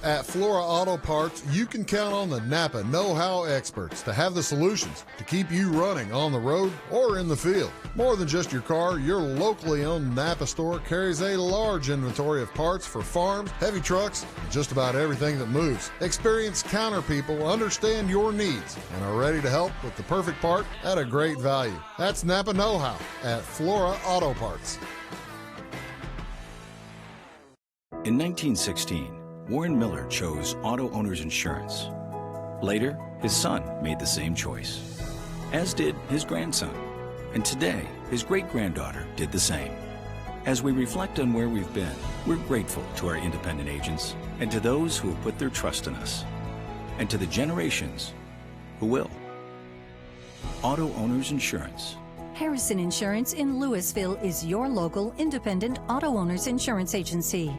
At Flora Auto Parts, you can count on the Napa know-how experts to have the solutions to keep you running on the road or in the field. More than just your car, your locally owned Napa store carries a large inventory of parts for farms, heavy trucks, and just about everything that moves. Experienced counter people understand your needs and are ready to help with the perfect part at a great value. That's Napa know-how at Flora Auto Parts. In 1916, Warren Miller chose auto owners insurance. Later, his son made the same choice, as did his grandson. And today, his great-granddaughter did the same. As we reflect on where we've been, we're grateful to our independent agents and to those who have put their trust in us, and to the generations who will. Auto Owners Insurance. Harrison Insurance in Louisville is your local independent auto owners insurance agency.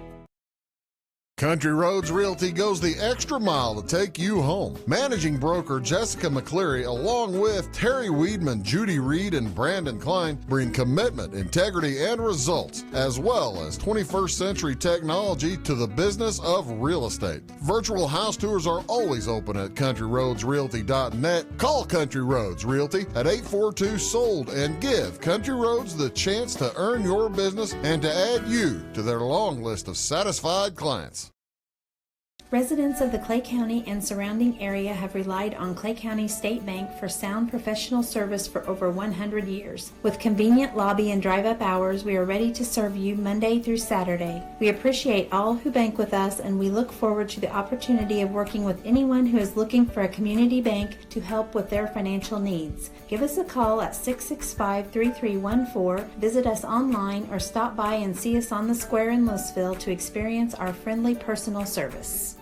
Country Roads Realty goes the extra mile to take you home. Managing broker Jessica McCleary, along with Terry Weedman, Judy Reed, and Brandon Klein, bring commitment, integrity, and results, as well as 21st century technology to the business of real estate. Virtual house tours are always open at countryroadsrealty.net. Call Country Roads Realty at 842-SOLD and give Country Roads the chance to earn your business and to add you to their long list of satisfied clients. Residents of the Clay County and surrounding area have relied on Clay County State Bank for sound professional service for over 100 years. With convenient lobby and drive-up hours, we are ready to serve you Monday through Saturday. We appreciate all who bank with us, and we look forward to the opportunity of working with anyone who is looking for a community bank to help with their financial needs. Give us a call at 665-3314, visit us online, or stop by and see us on the square in Louisville to experience our friendly personal service.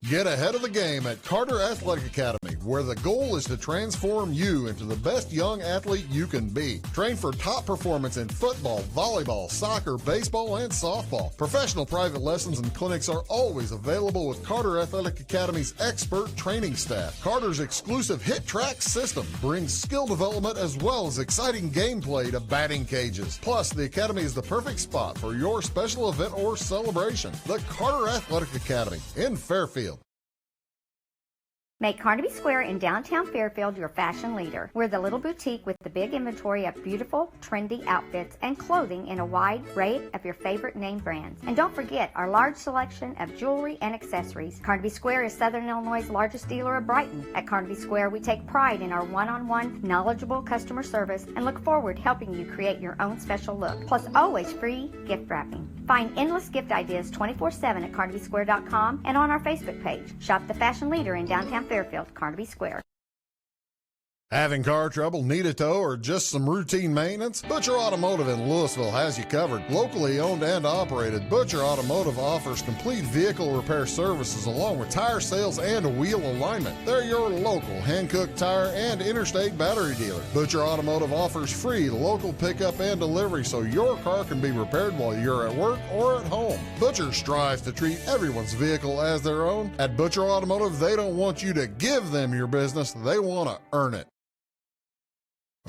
Get ahead of the game at Carter Athletic Academy, where the goal is to transform you into the best young athlete you can be. Train for top performance in football, volleyball, soccer, baseball, and softball. Professional private lessons and clinics are always available with Carter Athletic Academy's expert training staff. Carter's exclusive Hit Track system brings skill development as well as exciting gameplay to batting cages. Plus, the Academy is the perfect spot for your special event or celebration. The Carter Athletic Academy in Fairfield. Make Carnaby Square in downtown Fairfield your fashion leader. We're the little boutique with the big inventory of beautiful, trendy outfits and clothing in a wide array of your favorite name brands. And don't forget our large selection of jewelry and accessories. Carnaby Square is Southern Illinois' largest dealer of Brighton. At Carnaby Square, we take pride in our one-on-one, knowledgeable customer service and look forward to helping you create your own special look. Plus, always free gift wrapping. Find endless gift ideas 24/7 at CarnabySquare.com and on our Facebook page. Shop the fashion leader in downtown Fairfield, Carnaby Square. Having car trouble, need a tow, or just some routine maintenance? Butcher Automotive in Louisville has you covered. Locally owned and operated, Butcher Automotive offers complete vehicle repair services along with tire sales and wheel alignment. They're your local Hankook tire and interstate battery dealer. Butcher Automotive offers free local pickup and delivery so your car can be repaired while you're at work or at home. Butcher strives to treat everyone's vehicle as their own. At Butcher Automotive, they don't want you to give them your business, they want to earn it.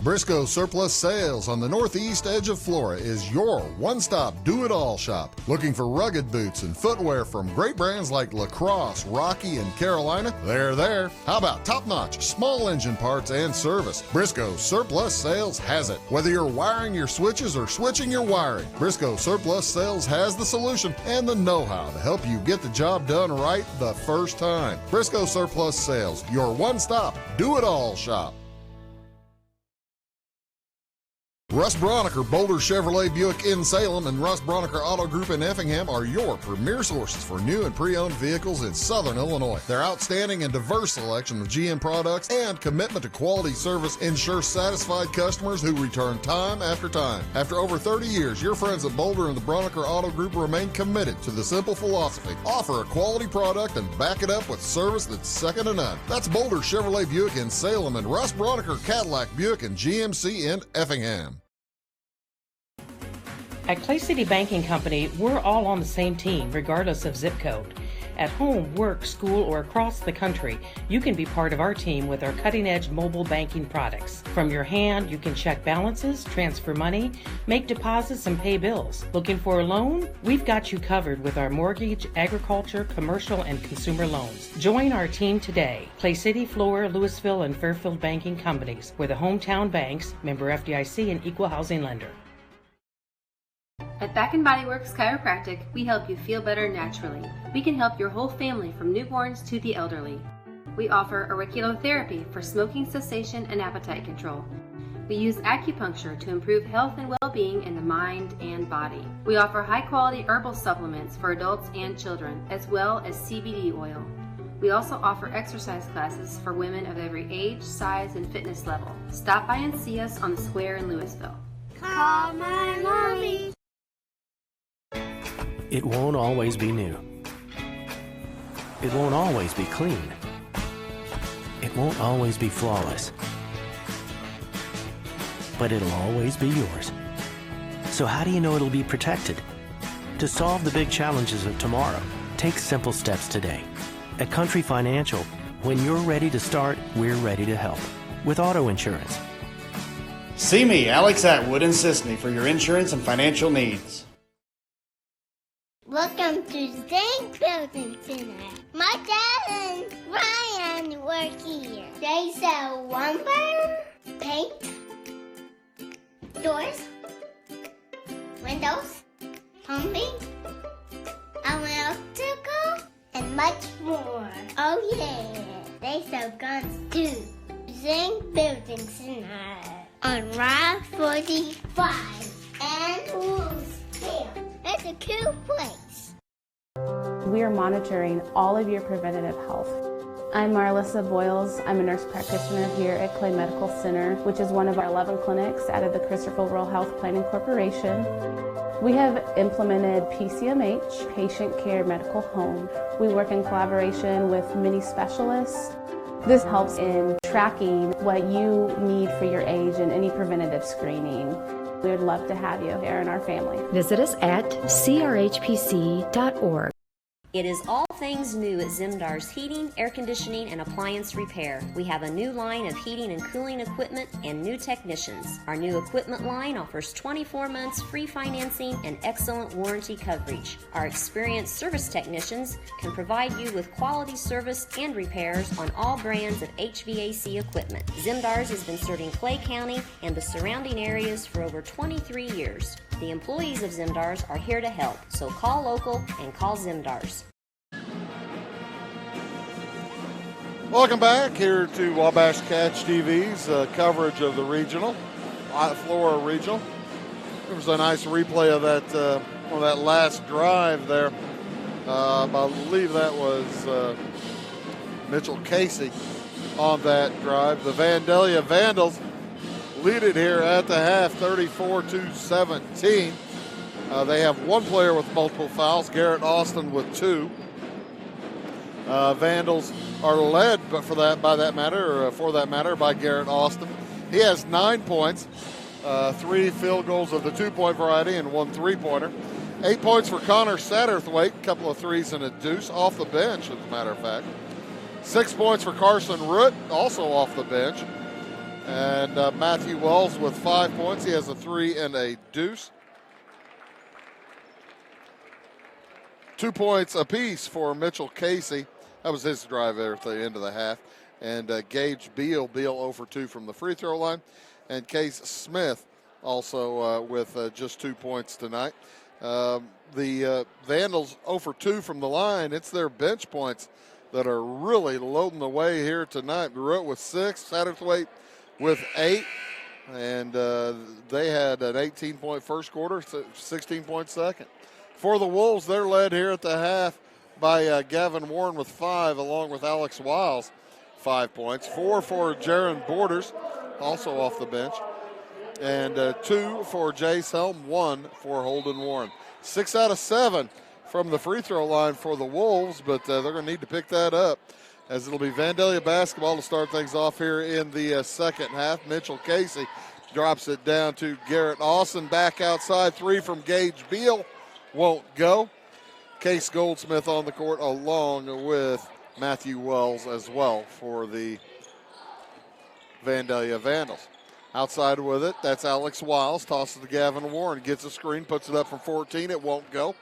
Briscoe Surplus Sales on the northeast edge of Flora is your one-stop do-it-all shop. Looking for rugged boots and footwear from great brands like Lacrosse, Rocky, and Carolina? They're there. How about top-notch small engine parts and service? Briscoe Surplus Sales has it. Whether you're wiring your switches or switching your wiring, Briscoe Surplus Sales has the solution and the know-how to help you get the job done right the first time. Briscoe Surplus Sales, your one-stop do-it-all shop. Russ Broniker, Boulder Chevrolet Buick in Salem, and Russ Broniker Auto Group in Effingham are your premier sources for new and pre-owned vehicles in Southern Illinois. Their outstanding and diverse selection of GM products and commitment to quality service ensure satisfied customers who return time after time. After over 30 years, your friends at Boulder and the Broniker Auto Group remain committed to the simple philosophy: offer a quality product and back it up with service that's second to none. That's Boulder Chevrolet Buick in Salem and Russ Broniker Cadillac Buick and GMC in Effingham. At Clay City Banking Company, we're all on the same team, regardless of zip code. At home, work, school, or across the country, you can be part of our team with our cutting-edge mobile banking products. From your hand, you can check balances, transfer money, make deposits, and pay bills. Looking for a loan? We've got you covered with our mortgage, agriculture, commercial, and consumer loans. Join our team today. Clay City, Flora, Louisville, and Fairfield Banking Companies. We're the hometown banks, member FDIC, and equal housing lender. At Back & Body Works Chiropractic, we help you feel better naturally. We can help your whole family from newborns to the elderly. We offer auriculotherapy for smoking cessation and appetite control. We use acupuncture to improve health and well-being in the mind and body. We offer high-quality herbal supplements for adults and children, as well as CBD oil. We also offer exercise classes for women of every age, size, and fitness level. Stop by and see us on the square in Louisville. Call my mommy. It won't always be new. It won't always be clean. It won't always be flawless. But it'll always be yours. So how do you know it'll be protected? To solve the big challenges of tomorrow, take simple steps today. At Country Financial, when you're ready to start, we're ready to help. With auto insurance. See me, Alex Atwood in Sisney, for your insurance and financial needs. Welcome to Zinc Building Center. My dad and Ryan work here. They sell lumber, paint, doors, windows, plumbing, electrical, and much more. Oh yeah, they sell guns too. Zinc Building Center on Route 45 and Louisville. It's a cool place. We are monitoring all of your preventative health. I'm Marlissa Boyles. I'm a nurse practitioner here at Clay Medical Center, which is one of our 11 clinics out of the Christopher Rural Health Planning Corporation. We have implemented PCMH, Patient Care Medical Home. We work in collaboration with many specialists. This helps in tracking what you need for your age and any preventative screening. We would love to have you here in our family. Visit us at crhpc.org. It is all things new at Zimdar's Heating, Air Conditioning, and Appliance Repair. We have a new line of heating and cooling equipment and new technicians. Our new equipment line offers 24 months free financing and excellent warranty coverage. Our experienced service technicians can provide you with quality service and repairs on all brands of HVAC equipment. Zimdar's has been serving Clay County and the surrounding areas for over 23 years. The employees of Zimdar's are here to help, so call local and call Zimdar's. Welcome back here to Wabash Catch TV's coverage of the regional, Flora Regional. There was a nice replay of that on that last drive there. I believe that was Mitchell Casey on that drive. The Vandalia Vandals lead it here at the half, 34-17. They have one player with multiple fouls, Garrett Austin with 2. Vandals are led for that matter by Garrett Austin. He has 9 points, 3 field goals of the 2-point variety and 1 3-pointer. 8 points for Connor Satterthwaite, a couple of threes and a deuce off the bench, as a matter of fact. 6 points for Carson Root, also off the bench. And Matthew Wells with 5 points. He has a 3 and a deuce. 2 points apiece for Mitchell Casey. That was his drive there at the end of the half. And Gage Beal 0 for 2 from the free throw line. And Case Smith also with just 2 points tonight. The Vandals 0 for 2 from the line. It's their bench points that are really loading the way here tonight. Barrett with 6, Satterthwaite with 8. And they had an 18-point first quarter, 16-point second. For the Wolves, they're led here at the half by Gavin Warren with 5, along with Alex Wiles, 5 points. 4 for Jaron Borders, also off the bench. And 2 for Jace Helm, 1 for Holden Warren. 6 out of 7 from the free throw line for the Wolves, but they're going to need to pick that up, as it'll be Vandalia basketball to start things off here in the second half. Mitchell Casey drops it down to Garrett Austin. Back outside, 3 from Gage Beal. Won't go. Case Goldsmith on the court along with Matthew Wells as well for the Vandalia Vandals. Outside with it, that's Alex Wiles. Tosses to Gavin Warren. Gets a screen, puts it up from 14. It won't go.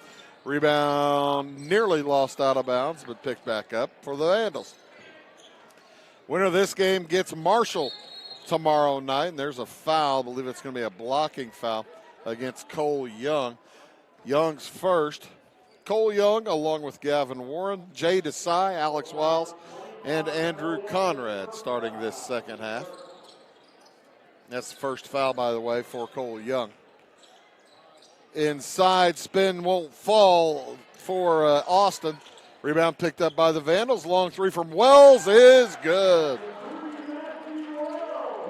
Rebound nearly lost out of bounds, but picked back up for the Vandals. Winner of this game gets Marshall tomorrow night, and there's a foul. I believe it's going to be a blocking foul against Cole Young. Young's first. Cole Young, along with Gavin Warren, Jay Desai, Alex Wiles, and Andrew Conrad starting this second half. That's the first foul, by the way, for Cole Young. Inside spin won't fall for Austin. Rebound picked up by the Vandals. Long 3 from Wells is good.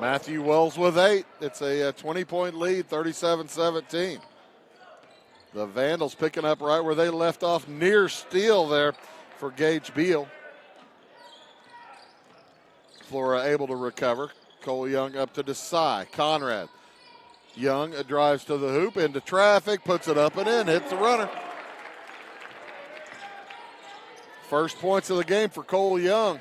Matthew Wells with 8. It's a 20-point lead, 37-17. The Vandals picking up right where they left off, near steal there for Gage Beal. Flora able to recover. Cole Young up to Desai. Conrad. Young drives to the hoop, into traffic, puts it up and in, hits the runner. First points of the game for Cole Young.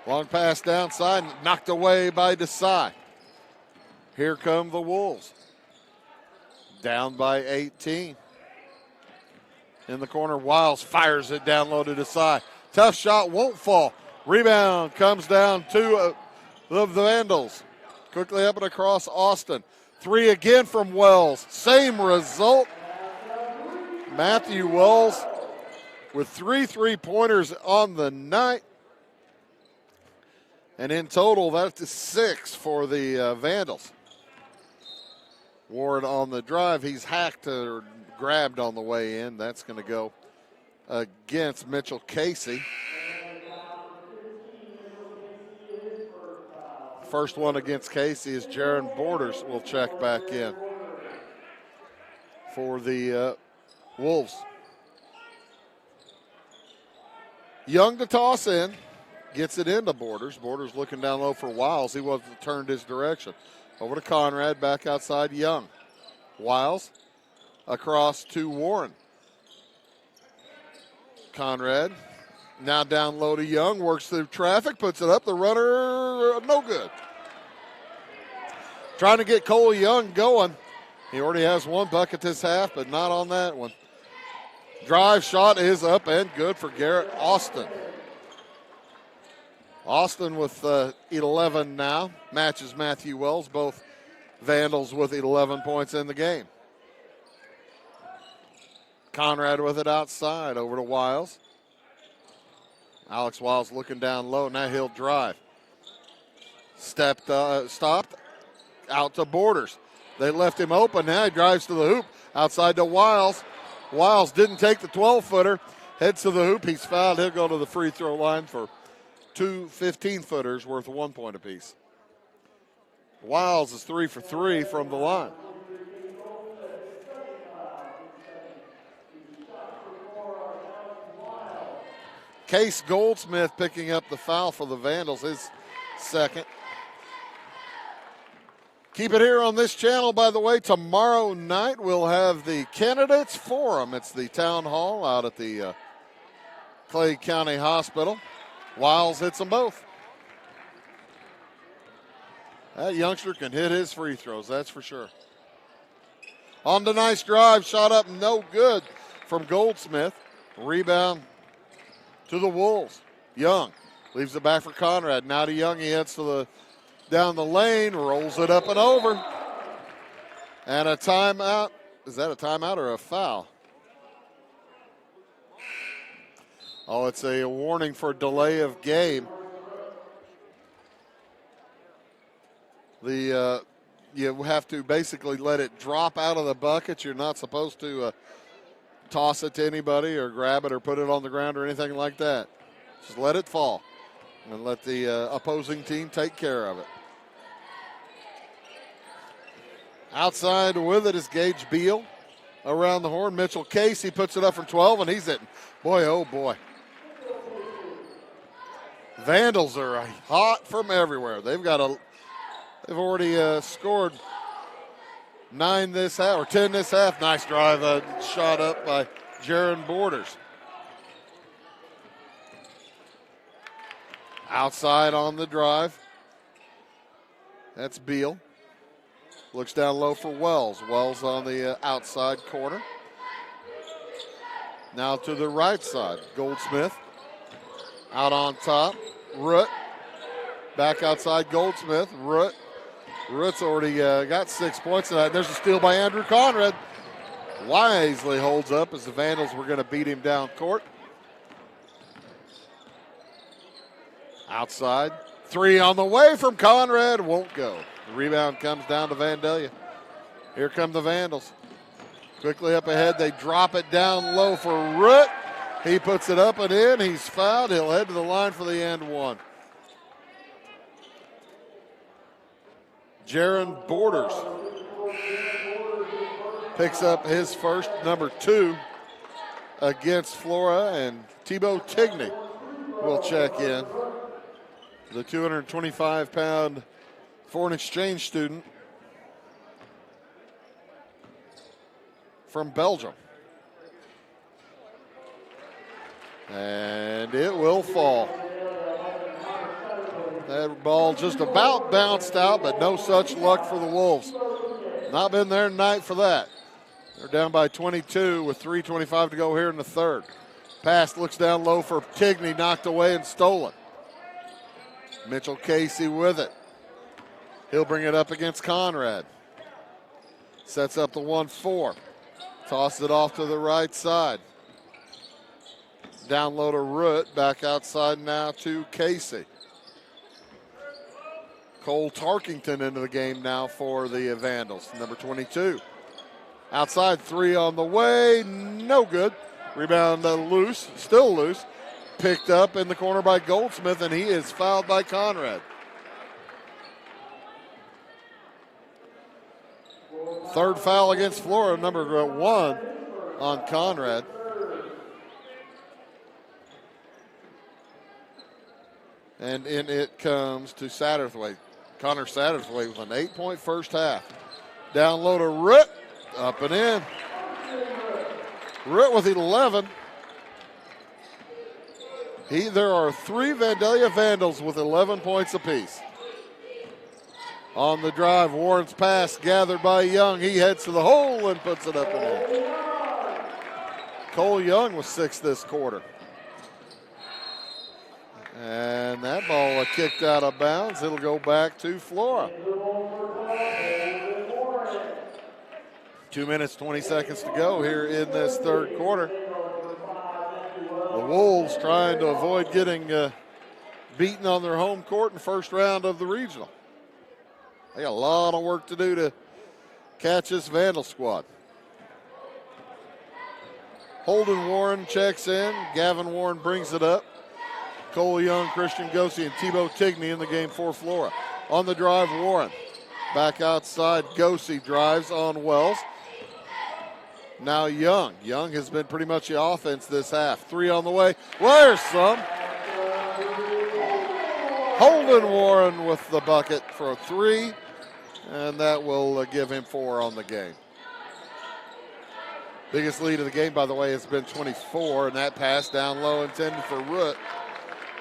Long pass downside, knocked away by Desai. Here come the Wolves. Down by 18. In the corner, Wiles fires it down low to Desai. Tough shot, won't fall. Rebound comes down to the Vandals. Quickly up and across Austin. 3 again from Wells. Same result. Matthew Wells with 3 3-pointers on the night. And in total, that's 6 for the Vandals. Ward on the drive. He's hacked or grabbed on the way in. That's going to go against Mitchell Casey. First one against Casey is Jaron Borders will check back in for the Wolves. Young to toss in. Gets it into Borders. Borders looking down low for Wiles. He wasn't turned his direction. Over to Conrad, back outside Young. Wiles across to Warren. Conrad now down low to Young, works through traffic, puts it up. The runner, no good. Trying to get Cole Young going. He already has 1 bucket this half, but not on that one. Drive shot is up and good for Garrett Austin. Austin with 11 now, matches Matthew Wells, both Vandals with 11 points in the game. Conrad with it outside, over to Wiles. Alex Wiles looking down low, now he'll drive. Stopped, out to Borders. They left him open, now he drives to the hoop, outside to Wiles. Wiles didn't take the 12-footer, heads to the hoop, he's fouled, he'll go to the free throw line for 2 15-footers worth 1 point apiece. Wiles is 3 for 3 from the line. Case Goldsmith picking up the foul for the Vandals, his second. Keep it here on this channel, by the way. Tomorrow night we'll have the Candidates Forum. It's the town hall out at the Clay County Hospital. Wiles hits them both. That youngster can hit his free throws, that's for sure. On the nice drive, shot up, no good from Goldsmith. Rebound to the Wolves. Young leaves it back for Conrad. Now to Young, he heads to down the lane, rolls it up and over. And a timeout. Is that a timeout or a foul? Oh, it's a warning for delay of game. The you have to basically let it drop out of the bucket. You're not supposed to toss it to anybody or grab it or put it on the ground or anything like that. Just let it fall and let the opposing team take care of it. Outside with it is Gage Beal. Around the horn, Mitchell Casey puts it up from 12, and he's hitting. Boy, oh boy. Vandals are hot from everywhere. They've already scored 9 this half, or 10 this half. Nice drive, shot up by Jaron Borders. Outside on the drive. That's Beal. Looks down low for Wells. Wells on the outside corner. Now to the right side. Goldsmith out on top. Root back outside Goldsmith. Root's already got 6 points tonight. There's a steal by Andrew Conrad. Wisely holds up as the Vandals were going to beat him down court. Outside. 3 on the way from Conrad. Won't go. The rebound comes down to Vandalia. Here come the Vandals. Quickly up ahead. They drop it down low for Root. He puts it up and in. He's fouled. He'll head to the line for the and one. Jaron Borders picks up his first, number 2, against Flora, and Tebow Tigney will check in. The 225-pound foreign exchange student from Belgium. And it will fall. That ball just about bounced out, but no such luck for the Wolves. Not been their night for that. They're down by 22 with 3:25 to go here in the third. Pass looks down low for Tigney, knocked away and stolen. Mitchell Casey with it. He'll bring it up against Conrad. Sets up the 1-4. Tosses it off to the right side. Down low to Root. Back outside now to Casey. Cole Tarkington into the game now for the Vandals. Number 22. Outside 3 on the way. No good. Rebound loose. Still loose. Picked up in the corner by Goldsmith, and he is fouled by Conrad. Third foul against Flora, number 1 on Conrad. And in it comes to Satterthwaite. Connor Satterthwaite with an 8-point first half. Down low to Root. Up and in. Root with 11. There are 3 Vandalia Vandals with 11 points apiece. On the drive, Warren's pass gathered by Young. He heads to the hole and puts it up and in. Cole Young was 6 this quarter. And that ball kicked out of bounds. It'll go back to Flora. 2 minutes, 20 seconds to go here in this third quarter. The Wolves trying to avoid getting beaten on their home court in first round of the regional. They got a lot of work to do to catch this Vandal squad. Holden Warren checks in. Gavin Warren brings it up. Cole Young, Christian Gosey, and Tebow Tigney in the game for Flora. On the drive, Warren. Back outside, Gosey drives on Wells. Now Young. Young has been pretty much the offense this half. 3 on the way. Well, there's some. Holden Warren with the bucket for a 3, and that will give him 4 on the game. Biggest lead of the game, by the way, has been 24, and that pass down low intended for Root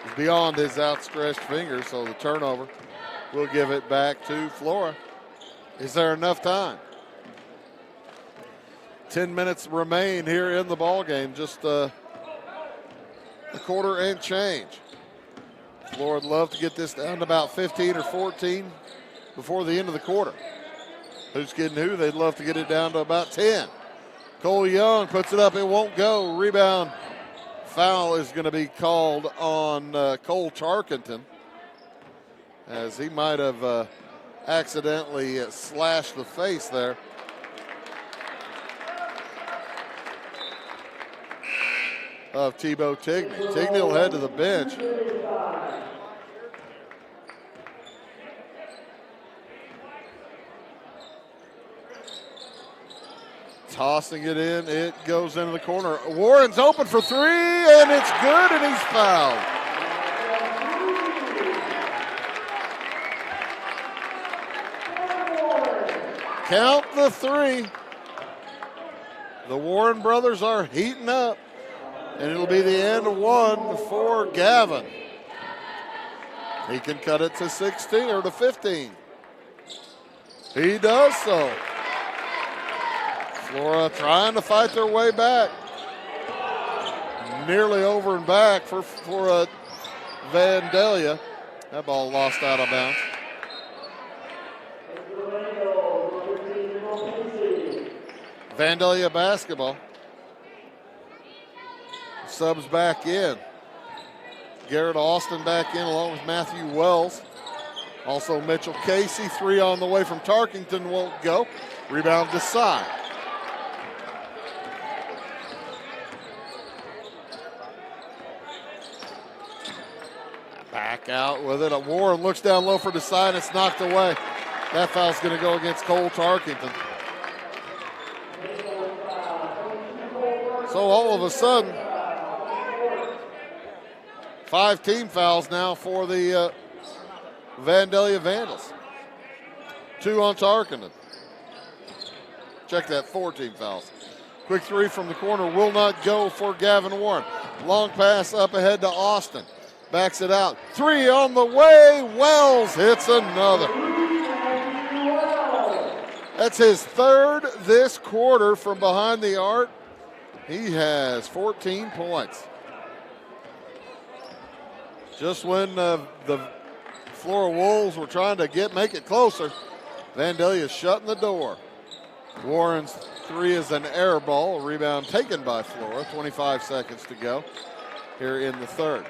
is beyond his outstretched fingers, so the turnover will give it back to Flora. Is there enough time? 10 minutes remain here in the ball game, just a quarter and change. Flora would love to get this down to about 15 or 14 before the end of the quarter. Who's getting who? They'd love to get it down to about 10. Cole Young puts it up. It won't go. Rebound foul is going to be called on Cole Tarkington, as he might have accidentally slashed the face there. Of Tebow Tigney. Tigney will head to the bench. Tossing it in, it goes into the corner. Warren's open for three, and it's good, and he's fouled. Count the three. The Warren brothers are heating up, and it'll be the end of one for Gavin. He can cut it to 16 or to 15. He does so. Flora trying to fight their way back. Nearly over and back for Vandalia. That ball lost out of bounds. Vandalia basketball. Subs back in. Garrett Austin back in along with Matthew Wells. Also Mitchell Casey, three on the way from Tarkington won't go. Rebound to side. Back out with it. Warren looks down low for Desai, and it's knocked away. That foul's going to go against Cole Tarkington. So all of a sudden, 5 team fouls now for the Vandalia Vandals. 2 on Tarkington. Check that, 4 team fouls. Quick three from the corner will not go for Gavin Warren. Long pass up ahead to Austin. Backs it out. 3 on the way. Wells hits another. That's his 3rd this quarter from behind the arc. He has 14 points. Just when the Flora Wolves were trying to make it closer, Vandalia shutting the door. Warren's 3 is an air ball. A rebound taken by Flora. 25 seconds to go here in the 3rd.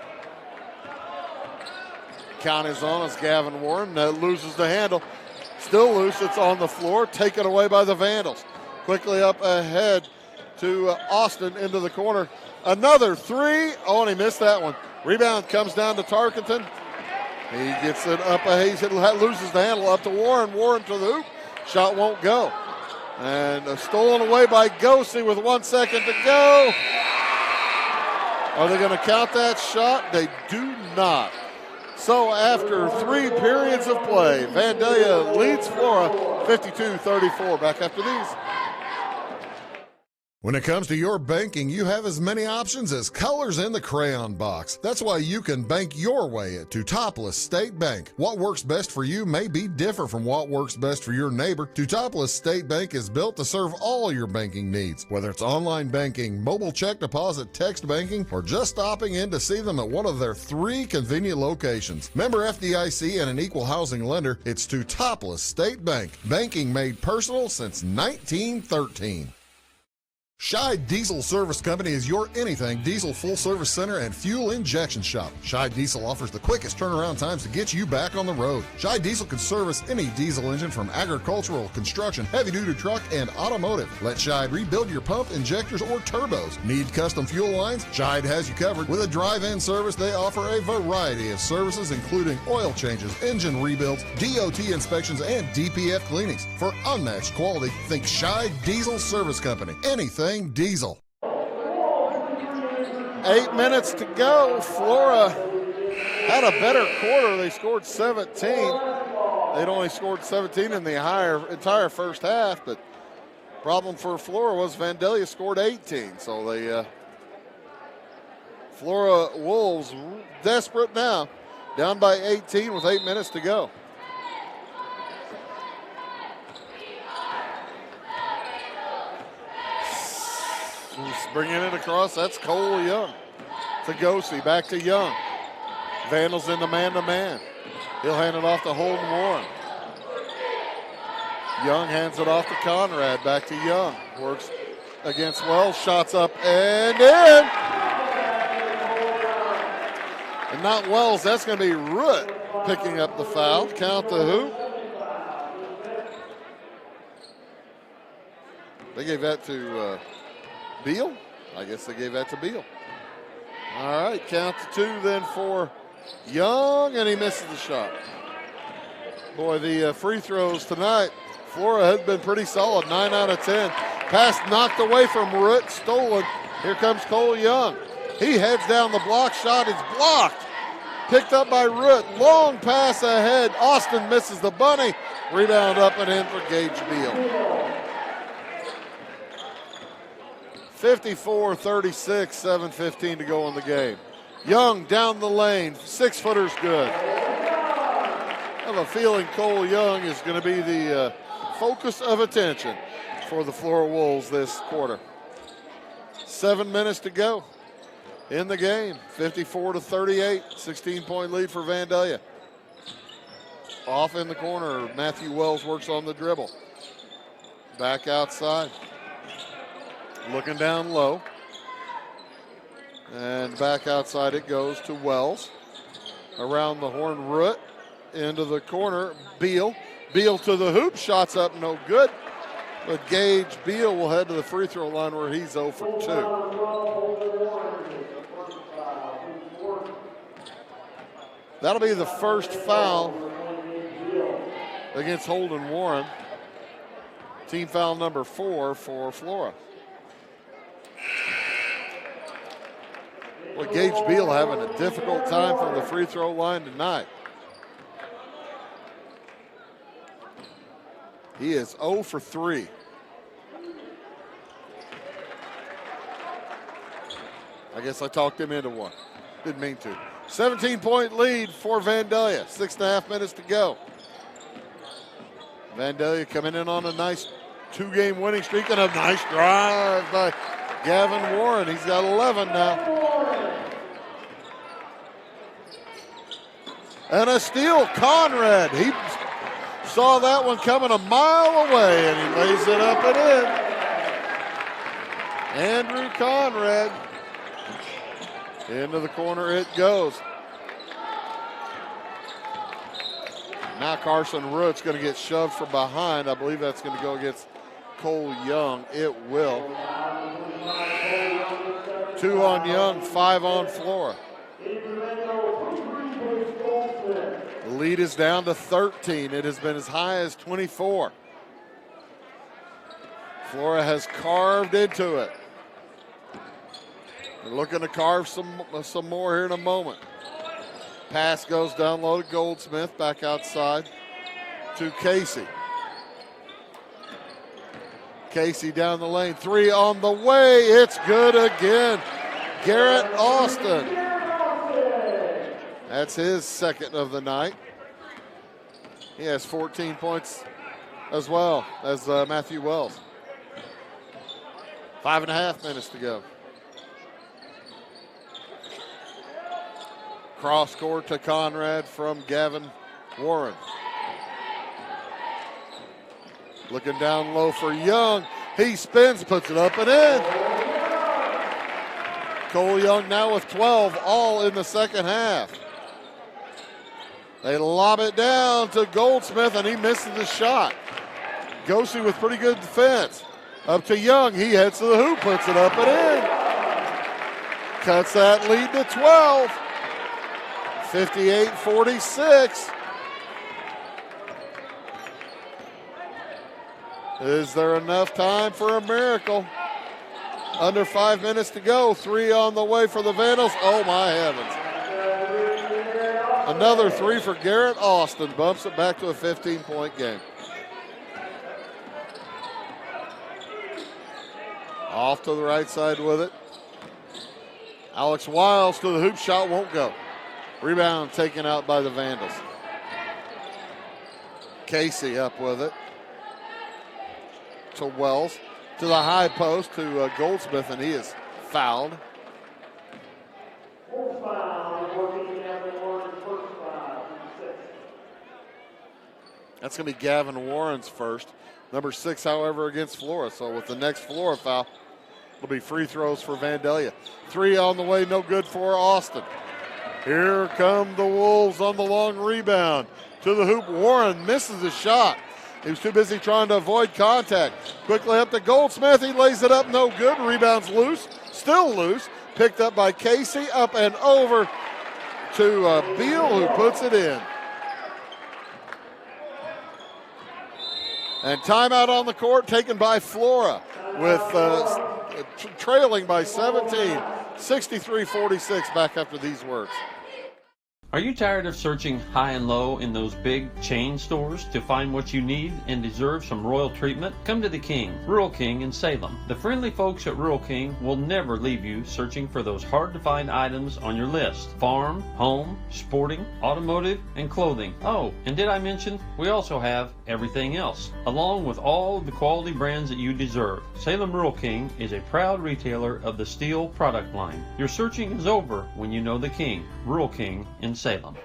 Count is on as Gavin Warren loses the handle. Still loose, it's on the floor, taken away by the Vandals. Quickly up ahead to Austin into the corner. Another 3, oh, and he missed that one. Rebound comes down to Tarkington. He gets it up ahead, he loses the handle up to Warren. Warren to the hoop, shot won't go. And stolen away by Gosey with 1 second to go. Are they going to count that shot? They do not. So after 3 periods of play, Vandalia leads Flora 52-34. Back after these. When it comes to your banking, you have as many options as colors in the crayon box. That's why you can bank your way at Teutopolis State Bank. What works best for you may be different from what works best for your neighbor. Teutopolis State Bank is built to serve all your banking needs, whether it's online banking, mobile check deposit, text banking, or just stopping in to see them at one of their 3 convenient locations. Member FDIC and an equal housing lender, it's Teutopolis State Bank. Banking made personal since 1913. Scheid Diesel Service Company is your anything diesel full-service center and fuel injection shop. Scheid Diesel offers the quickest turnaround times to get you back on the road. Scheid Diesel can service any diesel engine from agricultural, construction, heavy-duty truck, and automotive. Let Scheid rebuild your pump, injectors, or turbos. Need custom fuel lines? Scheid has you covered. With a drive-in service, they offer a variety of services, including oil changes, engine rebuilds, DOT inspections, and DPF cleanings. For unmatched quality, think Scheid Diesel Service Company. Anything diesel. 8 minutes to go. Flora had a better quarter. They scored 17. They'd only scored 17 in the entire first half, but problem for Flora was Vandalia scored 18. So they Flora Wolves desperate now, down by 18 with 8 minutes to go. Bringing it across, that's Cole Young. To Gosey, back to Young. Vandals into man-to-man. He'll hand it off to Holden Warren. Young hands it off to Conrad, back to Young. Works against Wells, shots up and in. And not Wells, that's going to be Root picking up the foul. Count the hoop. They gave that to Beal. I guess they gave that to Beal. All right, count to 2 then for Young, and he misses the shot. Boy, the free throws tonight, Flora has been pretty solid, 9 out of 10. Pass knocked away from Root, stolen. Here comes Cole Young. He heads down the block, shot is blocked. Picked up by Root, long pass ahead. Austin misses the bunny. Rebound up and in for Gage Beal. 54-36, 7:15 to go in the game. Young down the lane, 6-footer's good. I have a feeling Cole Young is going to be the focus of attention for the Flora Wolves this quarter. 7 minutes to go in the game, 54-38, 16-point lead for Vandalia. Off in the corner, Matthew Wells works on the dribble. Back outside. Looking down low. And back outside it goes to Wells. Around the horn, Root. Into the corner, Beal. Beal to the hoop, shots up, no good. But Gage Beal will head to the free throw line where he's 0 for 2. That'll be the first foul against Holden Warren. Team foul number 4 for Flora. Well, Gage Beal having a difficult time from the free throw line tonight. He is 0 for 3. I guess I talked him into one. Didn't mean to. 17-point lead for Vandalia. 6.5 minutes to go. Vandalia coming in on a nice 2-game winning streak and a nice drive by Gavin Warren. He's got 11 now. And a steal, Conrad. He saw that one coming a mile away, and he lays it up and in. Andrew Conrad. Into the corner it goes. Now Carson Root's going to get shoved from behind. I believe that's going to go against Cole Young. It will. 2 on Young, 5 on Flora. The lead is down to 13. It has been as high as 24. Flora has carved into it. They're looking to carve some more here in a moment. Pass goes down low to Goldsmith, back outside to Casey. Casey down the lane, 3 on the way, it's good again. Garrett Austin. That's his second of the night. He has 14 points as well as Matthew Wells. 5.5 minutes to go. Cross court to Conrad from Gavin Warren. Looking down low for Young. He spins, puts it up and in. Cole Young now with 12, all in the second half. They lob it down to Goldsmith, and he misses the shot. Gosey with pretty good defense. Up to Young. He heads to the hoop, puts it up and in. Cuts that lead to 12. 58-46. Is there enough time for a miracle? Under 5 minutes to go. 3 on the way for the Vandals. Oh, my heavens. Another 3 for Garrett Austin. Bumps it back to a 15-point game. Off to the right side with it. Alex Wiles to the hoop, shot won't go. Rebound taken out by the Vandals. Casey up with it. To Wells. To the high post to Goldsmith, and he is fouled. That's going to be Gavin Warren's first. Number 6, however, against Flora. So with the next Flora foul, it'll be free throws for Vandalia. 3 on the way, no good for Austin. Here come the Wolves on the long rebound. To the hoop, Warren misses the shot. He was too busy trying to avoid contact. Quickly up to Goldsmith. He lays it up, no good. Rebounds loose, still loose. Picked up by Casey, up and over to Beal, who puts it in. And timeout on the court taken by Flora with trailing by 17, 63-46 back after these words. Are you tired of searching high and low in those big chain stores to find what you need and deserve some royal treatment? Come to the King, Rural King in Salem. The friendly folks at Rural King will never leave you searching for those hard-to-find items on your list. Farm, home, sporting, automotive, and clothing. Oh, and did I mention we also have everything else, along with all the quality brands that you deserve. Salem Rural King is a proud retailer of the steel product line. Your searching is over when you know the King, Rural King in Salem.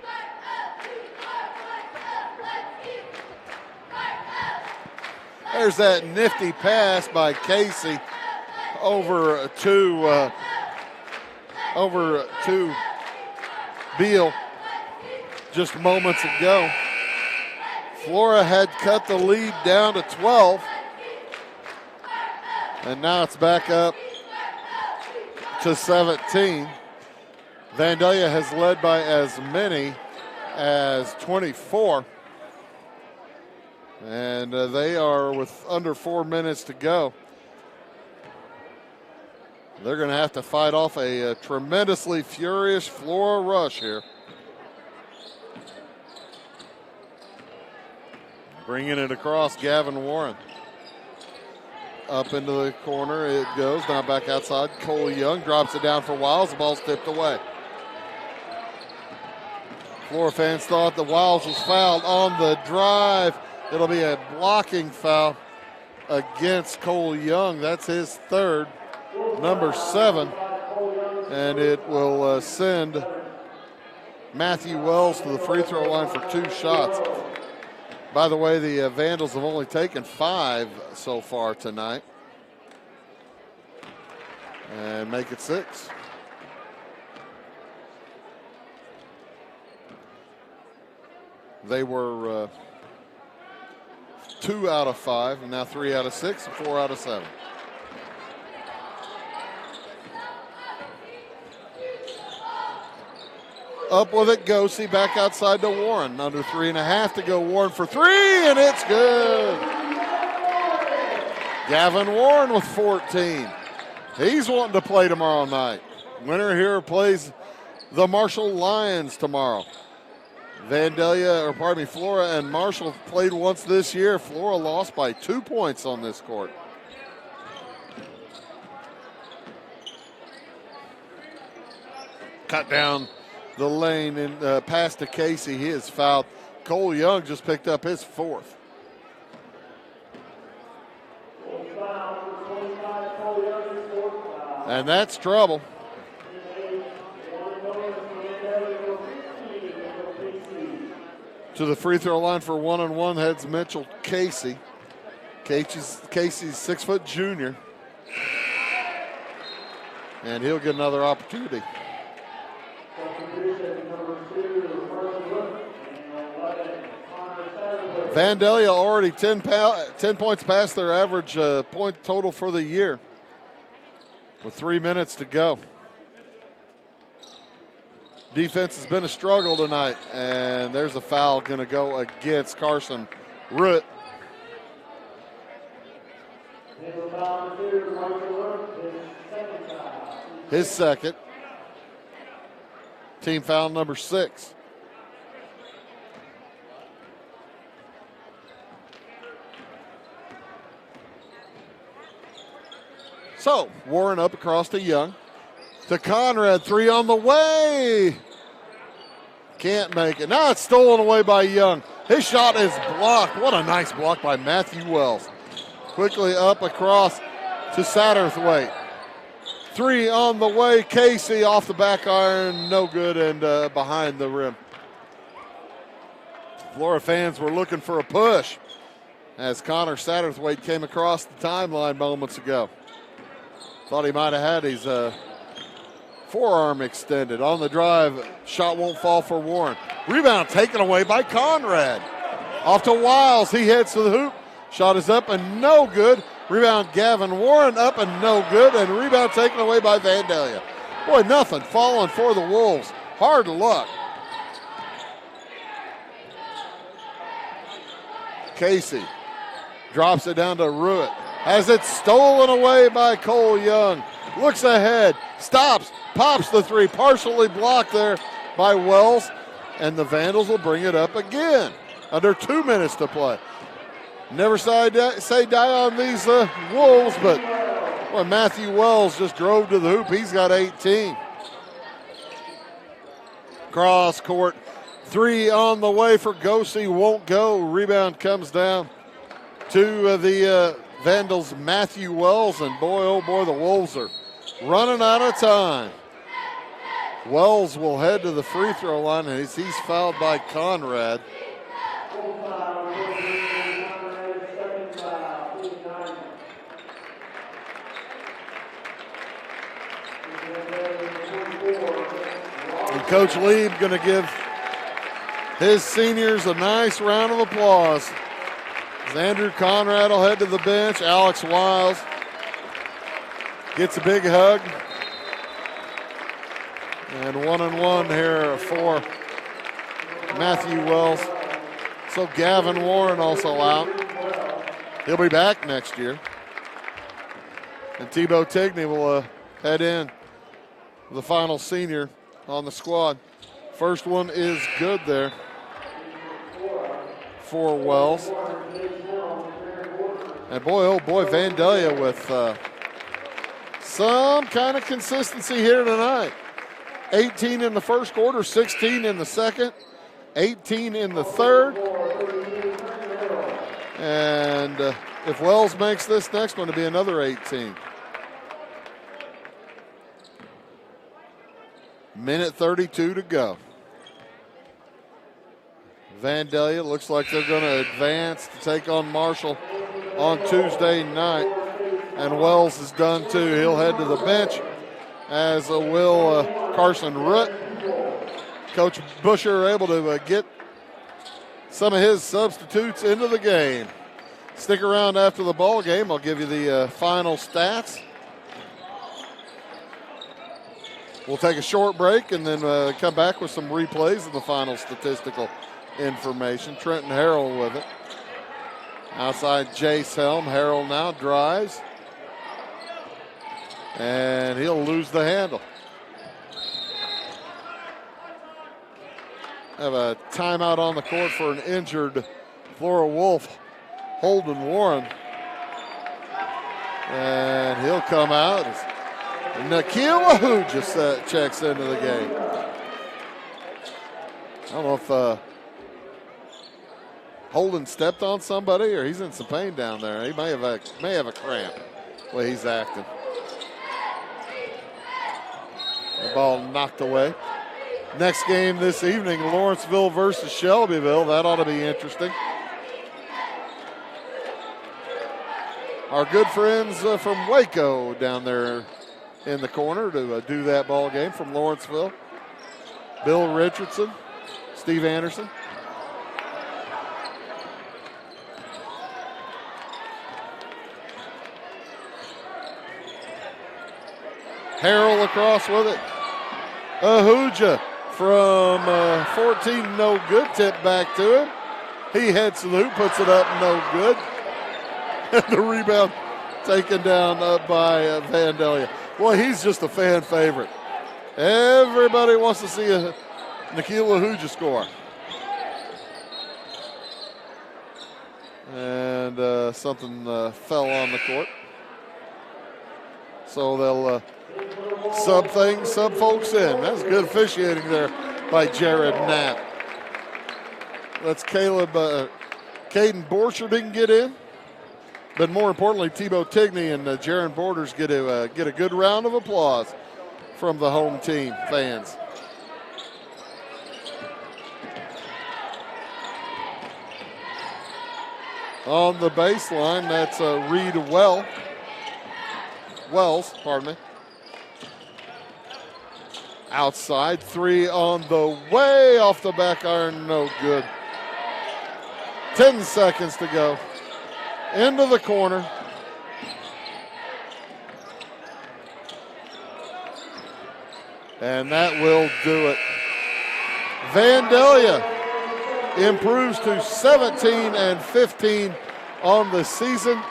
There's that nifty pass by Casey over to Beal just moments ago. Flora had cut the lead down to 12, and now it's back up to 17. Vandalia has led by as many as 24. And they are with under 4 minutes to go. They're going to have to fight off a tremendously furious Flora rush here. Bringing it across, Gavin Warren. Up into the corner it goes, now back outside. Cole Young drops it down for Wiles. The ball's tipped away. Flora fans thought the Wiles was fouled on the drive. It'll be a blocking foul against Cole Young. That's his third, number 7. And it will send Matthew Wells to the free throw line for 2 shots. By the way, the Vandals have only taken 5 so far tonight. And make it 6. They were 2 out of 5, and now 3 out of 6, and 4 out of 7. Up with it, Gosey back outside to Warren. Under 3.5 to go. Warren for 3, and it's good. Gavin Warren with 14. He's wanting to play tomorrow night. Winner here plays the Marshall Lions tomorrow. Flora and Marshall played once this year. Flora lost by 2 points on this court. Cut down the lane and pass to Casey. He is fouled. Cole Young just picked up his 4th. And that's trouble. To the free throw line for 1-on-1 heads Mitchell Casey. Casey's 6-foot junior. And he'll get another opportunity. Vandalia already 10 points past their average point total for the year with 3 minutes to go. Defense has been a struggle tonight, and there's a foul going to go against Carson Root. His second. Team foul number 6. So, Warren up across to Young. To Conrad, 3 on the way. Can't make it. Now it's stolen away by Young. His shot is blocked. What a nice block by Matthew Wells. Quickly up across to Satterthwaite. 3 on the way. Casey off the back iron. No good and behind the rim. Flora fans were looking for a push as Connor Satterthwaite came across the timeline moments ago. Thought he might have had his forearm extended. On the drive, shot won't fall for Warren. Rebound taken away by Conrad. Off to Wiles. He heads to the hoop. Shot is up and no good. Rebound Gavin Warren up and no good. And rebound taken away by Vandalia. Boy, nothing falling for the Wolves. Hard luck. Casey drops it down to Ruitt. Has it stolen away by Cole Young. Looks ahead. Stops. Pops the three. Partially blocked there by Wells. And the Vandals will bring it up again. Under 2 minutes to play. Never say die on these Wolves, but boy, Matthew Wells just drove to the hoop. He's got 18. Cross court. Three on the way for Gosey. Won't go. Rebound comes down to the Vandals, Matthew Wells. And boy, oh boy, the Wolves are running out of time. Wells will head to the free throw line, and he's fouled by Conrad. And Coach Lieb going to give his seniors a nice round of applause. As Andrew Conrad will head to the bench. Alex Wiles gets a big hug. And 1-1 here for Matthew Wells. So Gavin Warren also out. He'll be back next year. And Tebow Tigney will head in, the final senior on the squad. First one is good there for Wells. And boy, oh boy, Vandalia with some kind of consistency here tonight. 18 in the first quarter, 16 in the second, 18 in the third. And if Wells makes this next one, it'll be another 18. Minute 32 to go. Vandalia looks like they're going to advance to take on Marshall on Tuesday night. And Wells is done too. He'll head to the bench, as will Carson Root. Coach Busher able to get some of his substitutes into the game. Stick around after the ball game. I'll give you the final stats. We'll take a short break and then come back with some replays of the final statistical information. Trenton Harrell with it. Outside Jace Helm. Harrell now drives. And he'll lose the handle. Have a timeout on the court for an injured Flora Wolf, Holden Warren. And he'll come out. Nikhil Wahoo just checks into the game. I don't know if Holden stepped on somebody or he's in some pain down there. He may have a cramp the way he's acting. The ball knocked away. Next game this evening, Lawrenceville versus Shelbyville. That ought to be interesting. Our good friends from Waco down there in the corner to do that ball game from Lawrenceville. Bill Richardson, Steve Anderson. Harrell across with it. Ahuja from 14, no good. Tip back to him. He heads to the hoop, puts it up, no good. And the rebound taken down by Vandalia. Boy, he's just a fan favorite. Everybody wants to see a Nikhil Ahuja score. And something fell on the court. So they'll sub folks in. That's good officiating there by Jared Knapp. That's Caden Borcher didn't get in. But more importantly, Tebow Tigney and Jaron Borders get a good round of applause from the home team fans. On the baseline, that's Reed Wells, pardon me. Outside, three on the way, off the back iron, no good. 10 seconds to go. Into the corner. And that will do it. Vandalia improves to 17-15 on the season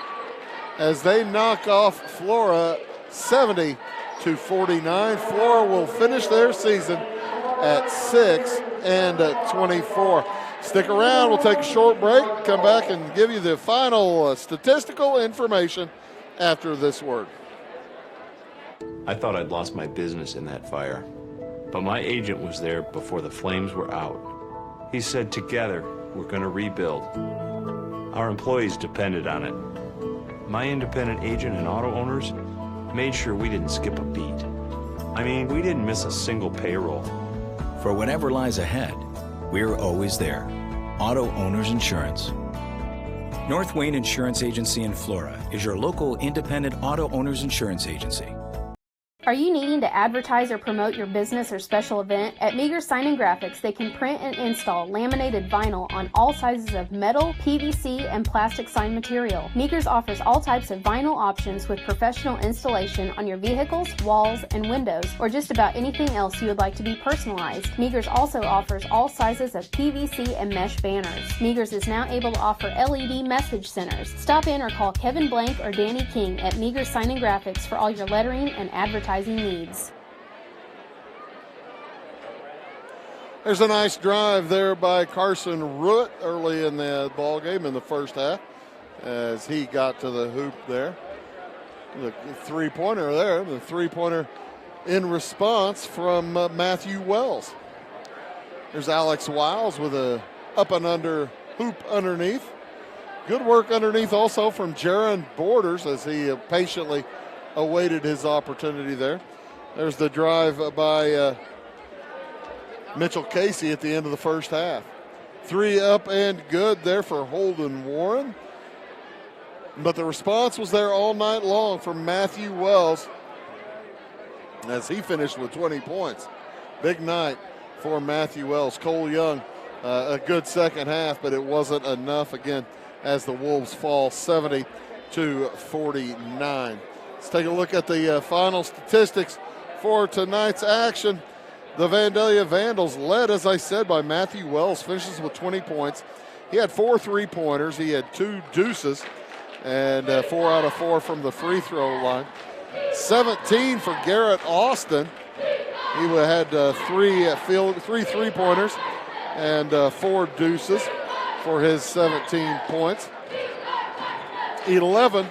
as they knock off Flora 70-49. Flora will finish their season at 6-24. Stick around. We'll take a short break, come back and give you the final statistical information after this word. I thought I'd lost my business in that fire, but my agent was there before the flames were out. He said, together, we're going to rebuild. Our employees depended on it. My independent agent and auto owners made sure we didn't skip a beat. I mean, we didn't miss a single payroll. For whatever lies ahead, we're always there. Auto Owners Insurance. North Wayne Insurance Agency in Flora is your local independent auto owners insurance agency. Are you needing to advertise or promote your business or special event? At Meager Sign and Graphics, they can print and install laminated vinyl on all sizes of metal, PVC, and plastic sign material. Meager's offers all types of vinyl options with professional installation on your vehicles, walls, and windows, or just about anything else you would like to be personalized. Meager's also offers all sizes of PVC and mesh banners. Meager's is now able to offer LED message centers. Stop in or call Kevin Blank or Danny King at Meager Sign and Graphics for all your lettering and advertising needs. There's a nice drive there by Carson Ruett early in the ball game in the first half as he got to the hoop there. The three-pointer there, the three-pointer in response from Matthew Wells. There's Alex Wiles with a up and under hoop underneath. Good work underneath also from Jaron Borders as he patiently awaited his opportunity there. There's the drive by Mitchell Casey at the end of the first half. Three up and good there for Holden Warren. But the response was there all night long from Matthew Wells as he finished with 20 points. Big night for Matthew Wells. Cole Young, a good second half, but it wasn't enough again as the Wolves fall 70-49. Let's take a look at the final statistics for tonight's action. The Vandalia Vandals led, as I said, by Matthew Wells, finishes with 20 points. He had 4 3-pointers. He had 2 deuces and 4 out of 4 from the free throw line. 17 for Garrett Austin. He had 3 3-pointers and 4 deuces for his 17 points. 11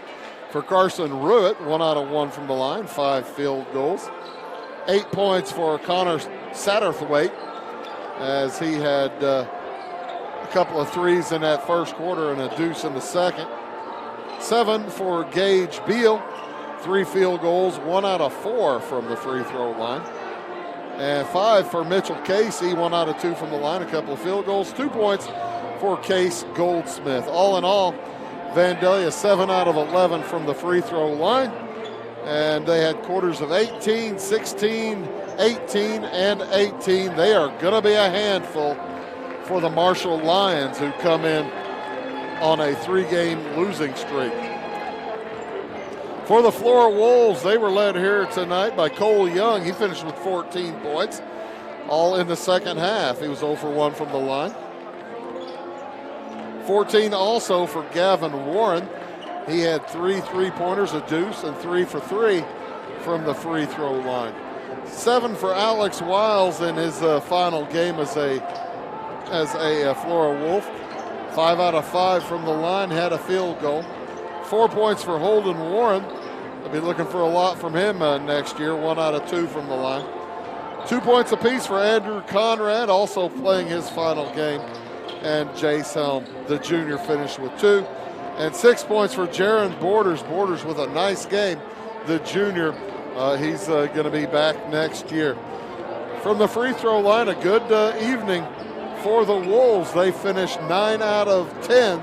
for Carson Ruett, 1 out of 1 from the line, 5 field goals. 8 points for Connor Satterthwaite as he had a couple of threes in that first quarter and a deuce in the second. 7 for Gage Beal, 3 field goals, 1 out of 4 from the free throw line. And 5 for Mitchell Casey, 1 out of 2 from the line, a couple of field goals. 2 points for Case Goldsmith. All in all, Vandalia 7 out of 11 from the free throw line. And they had quarters of 18, 16, 18, and 18. They are going to be a handful for the Marshall Lions, who come in on a 3-game losing streak. For the Flora Wolves, they were led here tonight by Cole Young. He finished with 14 points, all in the second half. He was 0 for 1 from the line. 14 also for Gavin Warren. He had 3 3-pointers, a deuce, and 3 for 3 from the free throw line. 7 for Alex Wiles in his final game as a Flora Wolf. 5 out of 5 from the line, had a field goal. 4 points for Holden Warren. They'll be looking for a lot from him next year. 1 out of 2 from the line. 2 points apiece for Andrew Conrad, also playing his final game. And Jace Helm, the junior, finished with 2. And 6 points for Jaron Borders. Borders with a nice game. The junior, he's going to be back next year. From the free throw line, a good evening for the Wolves. They finished 9 out of 10,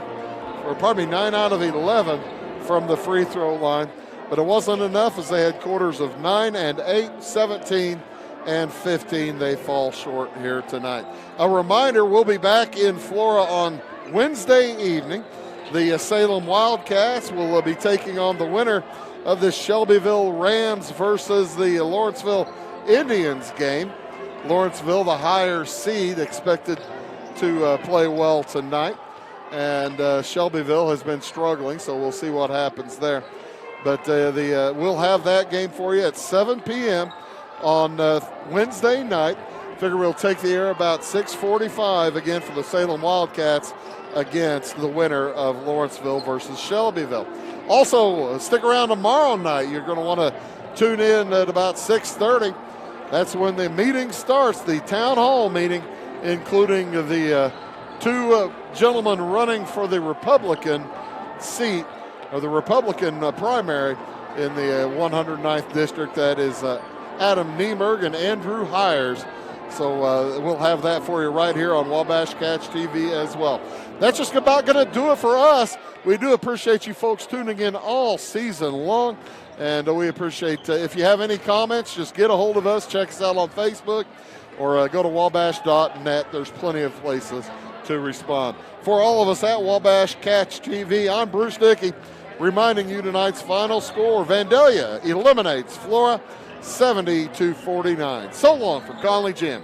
or pardon me, 9 out of 11 from the free throw line. But it wasn't enough as they had quarters of 9 and 8, 17 and 15. They fall short here tonight. A reminder, we'll be back in Flora on Wednesday evening, the Salem Wildcats will be taking on the winner of the Shelbyville Rams versus the Lawrenceville Indians game. Lawrenceville, the higher seed, expected to play well tonight. And Shelbyville has been struggling, so we'll see what happens there. But we'll have that game for you at 7 p.m. on Wednesday night. Figure we'll take the air about 6:45 again for the Salem Wildcats against the winner of Lawrenceville versus Shelbyville. Also, stick around tomorrow night. You're going to want to tune in at about 6:30. That's when the meeting starts, the town hall meeting, including the two gentlemen running for the Republican seat, or the Republican primary in the 109th district. That is Adam Niemerg and Andrew Hires. So we'll have that for you right here on Wabash Catch TV as well. That's just about going to do it for us. We do appreciate you folks tuning in all season long. And we appreciate if you have any comments, just get a hold of us. Check us out on Facebook or go to wabash.net. There's plenty of places to respond. For all of us at Wabash Catch TV, I'm Bruce Dickey, reminding you tonight's final score. Vandalia eliminates Flora 70-49. So long from Conley Gym.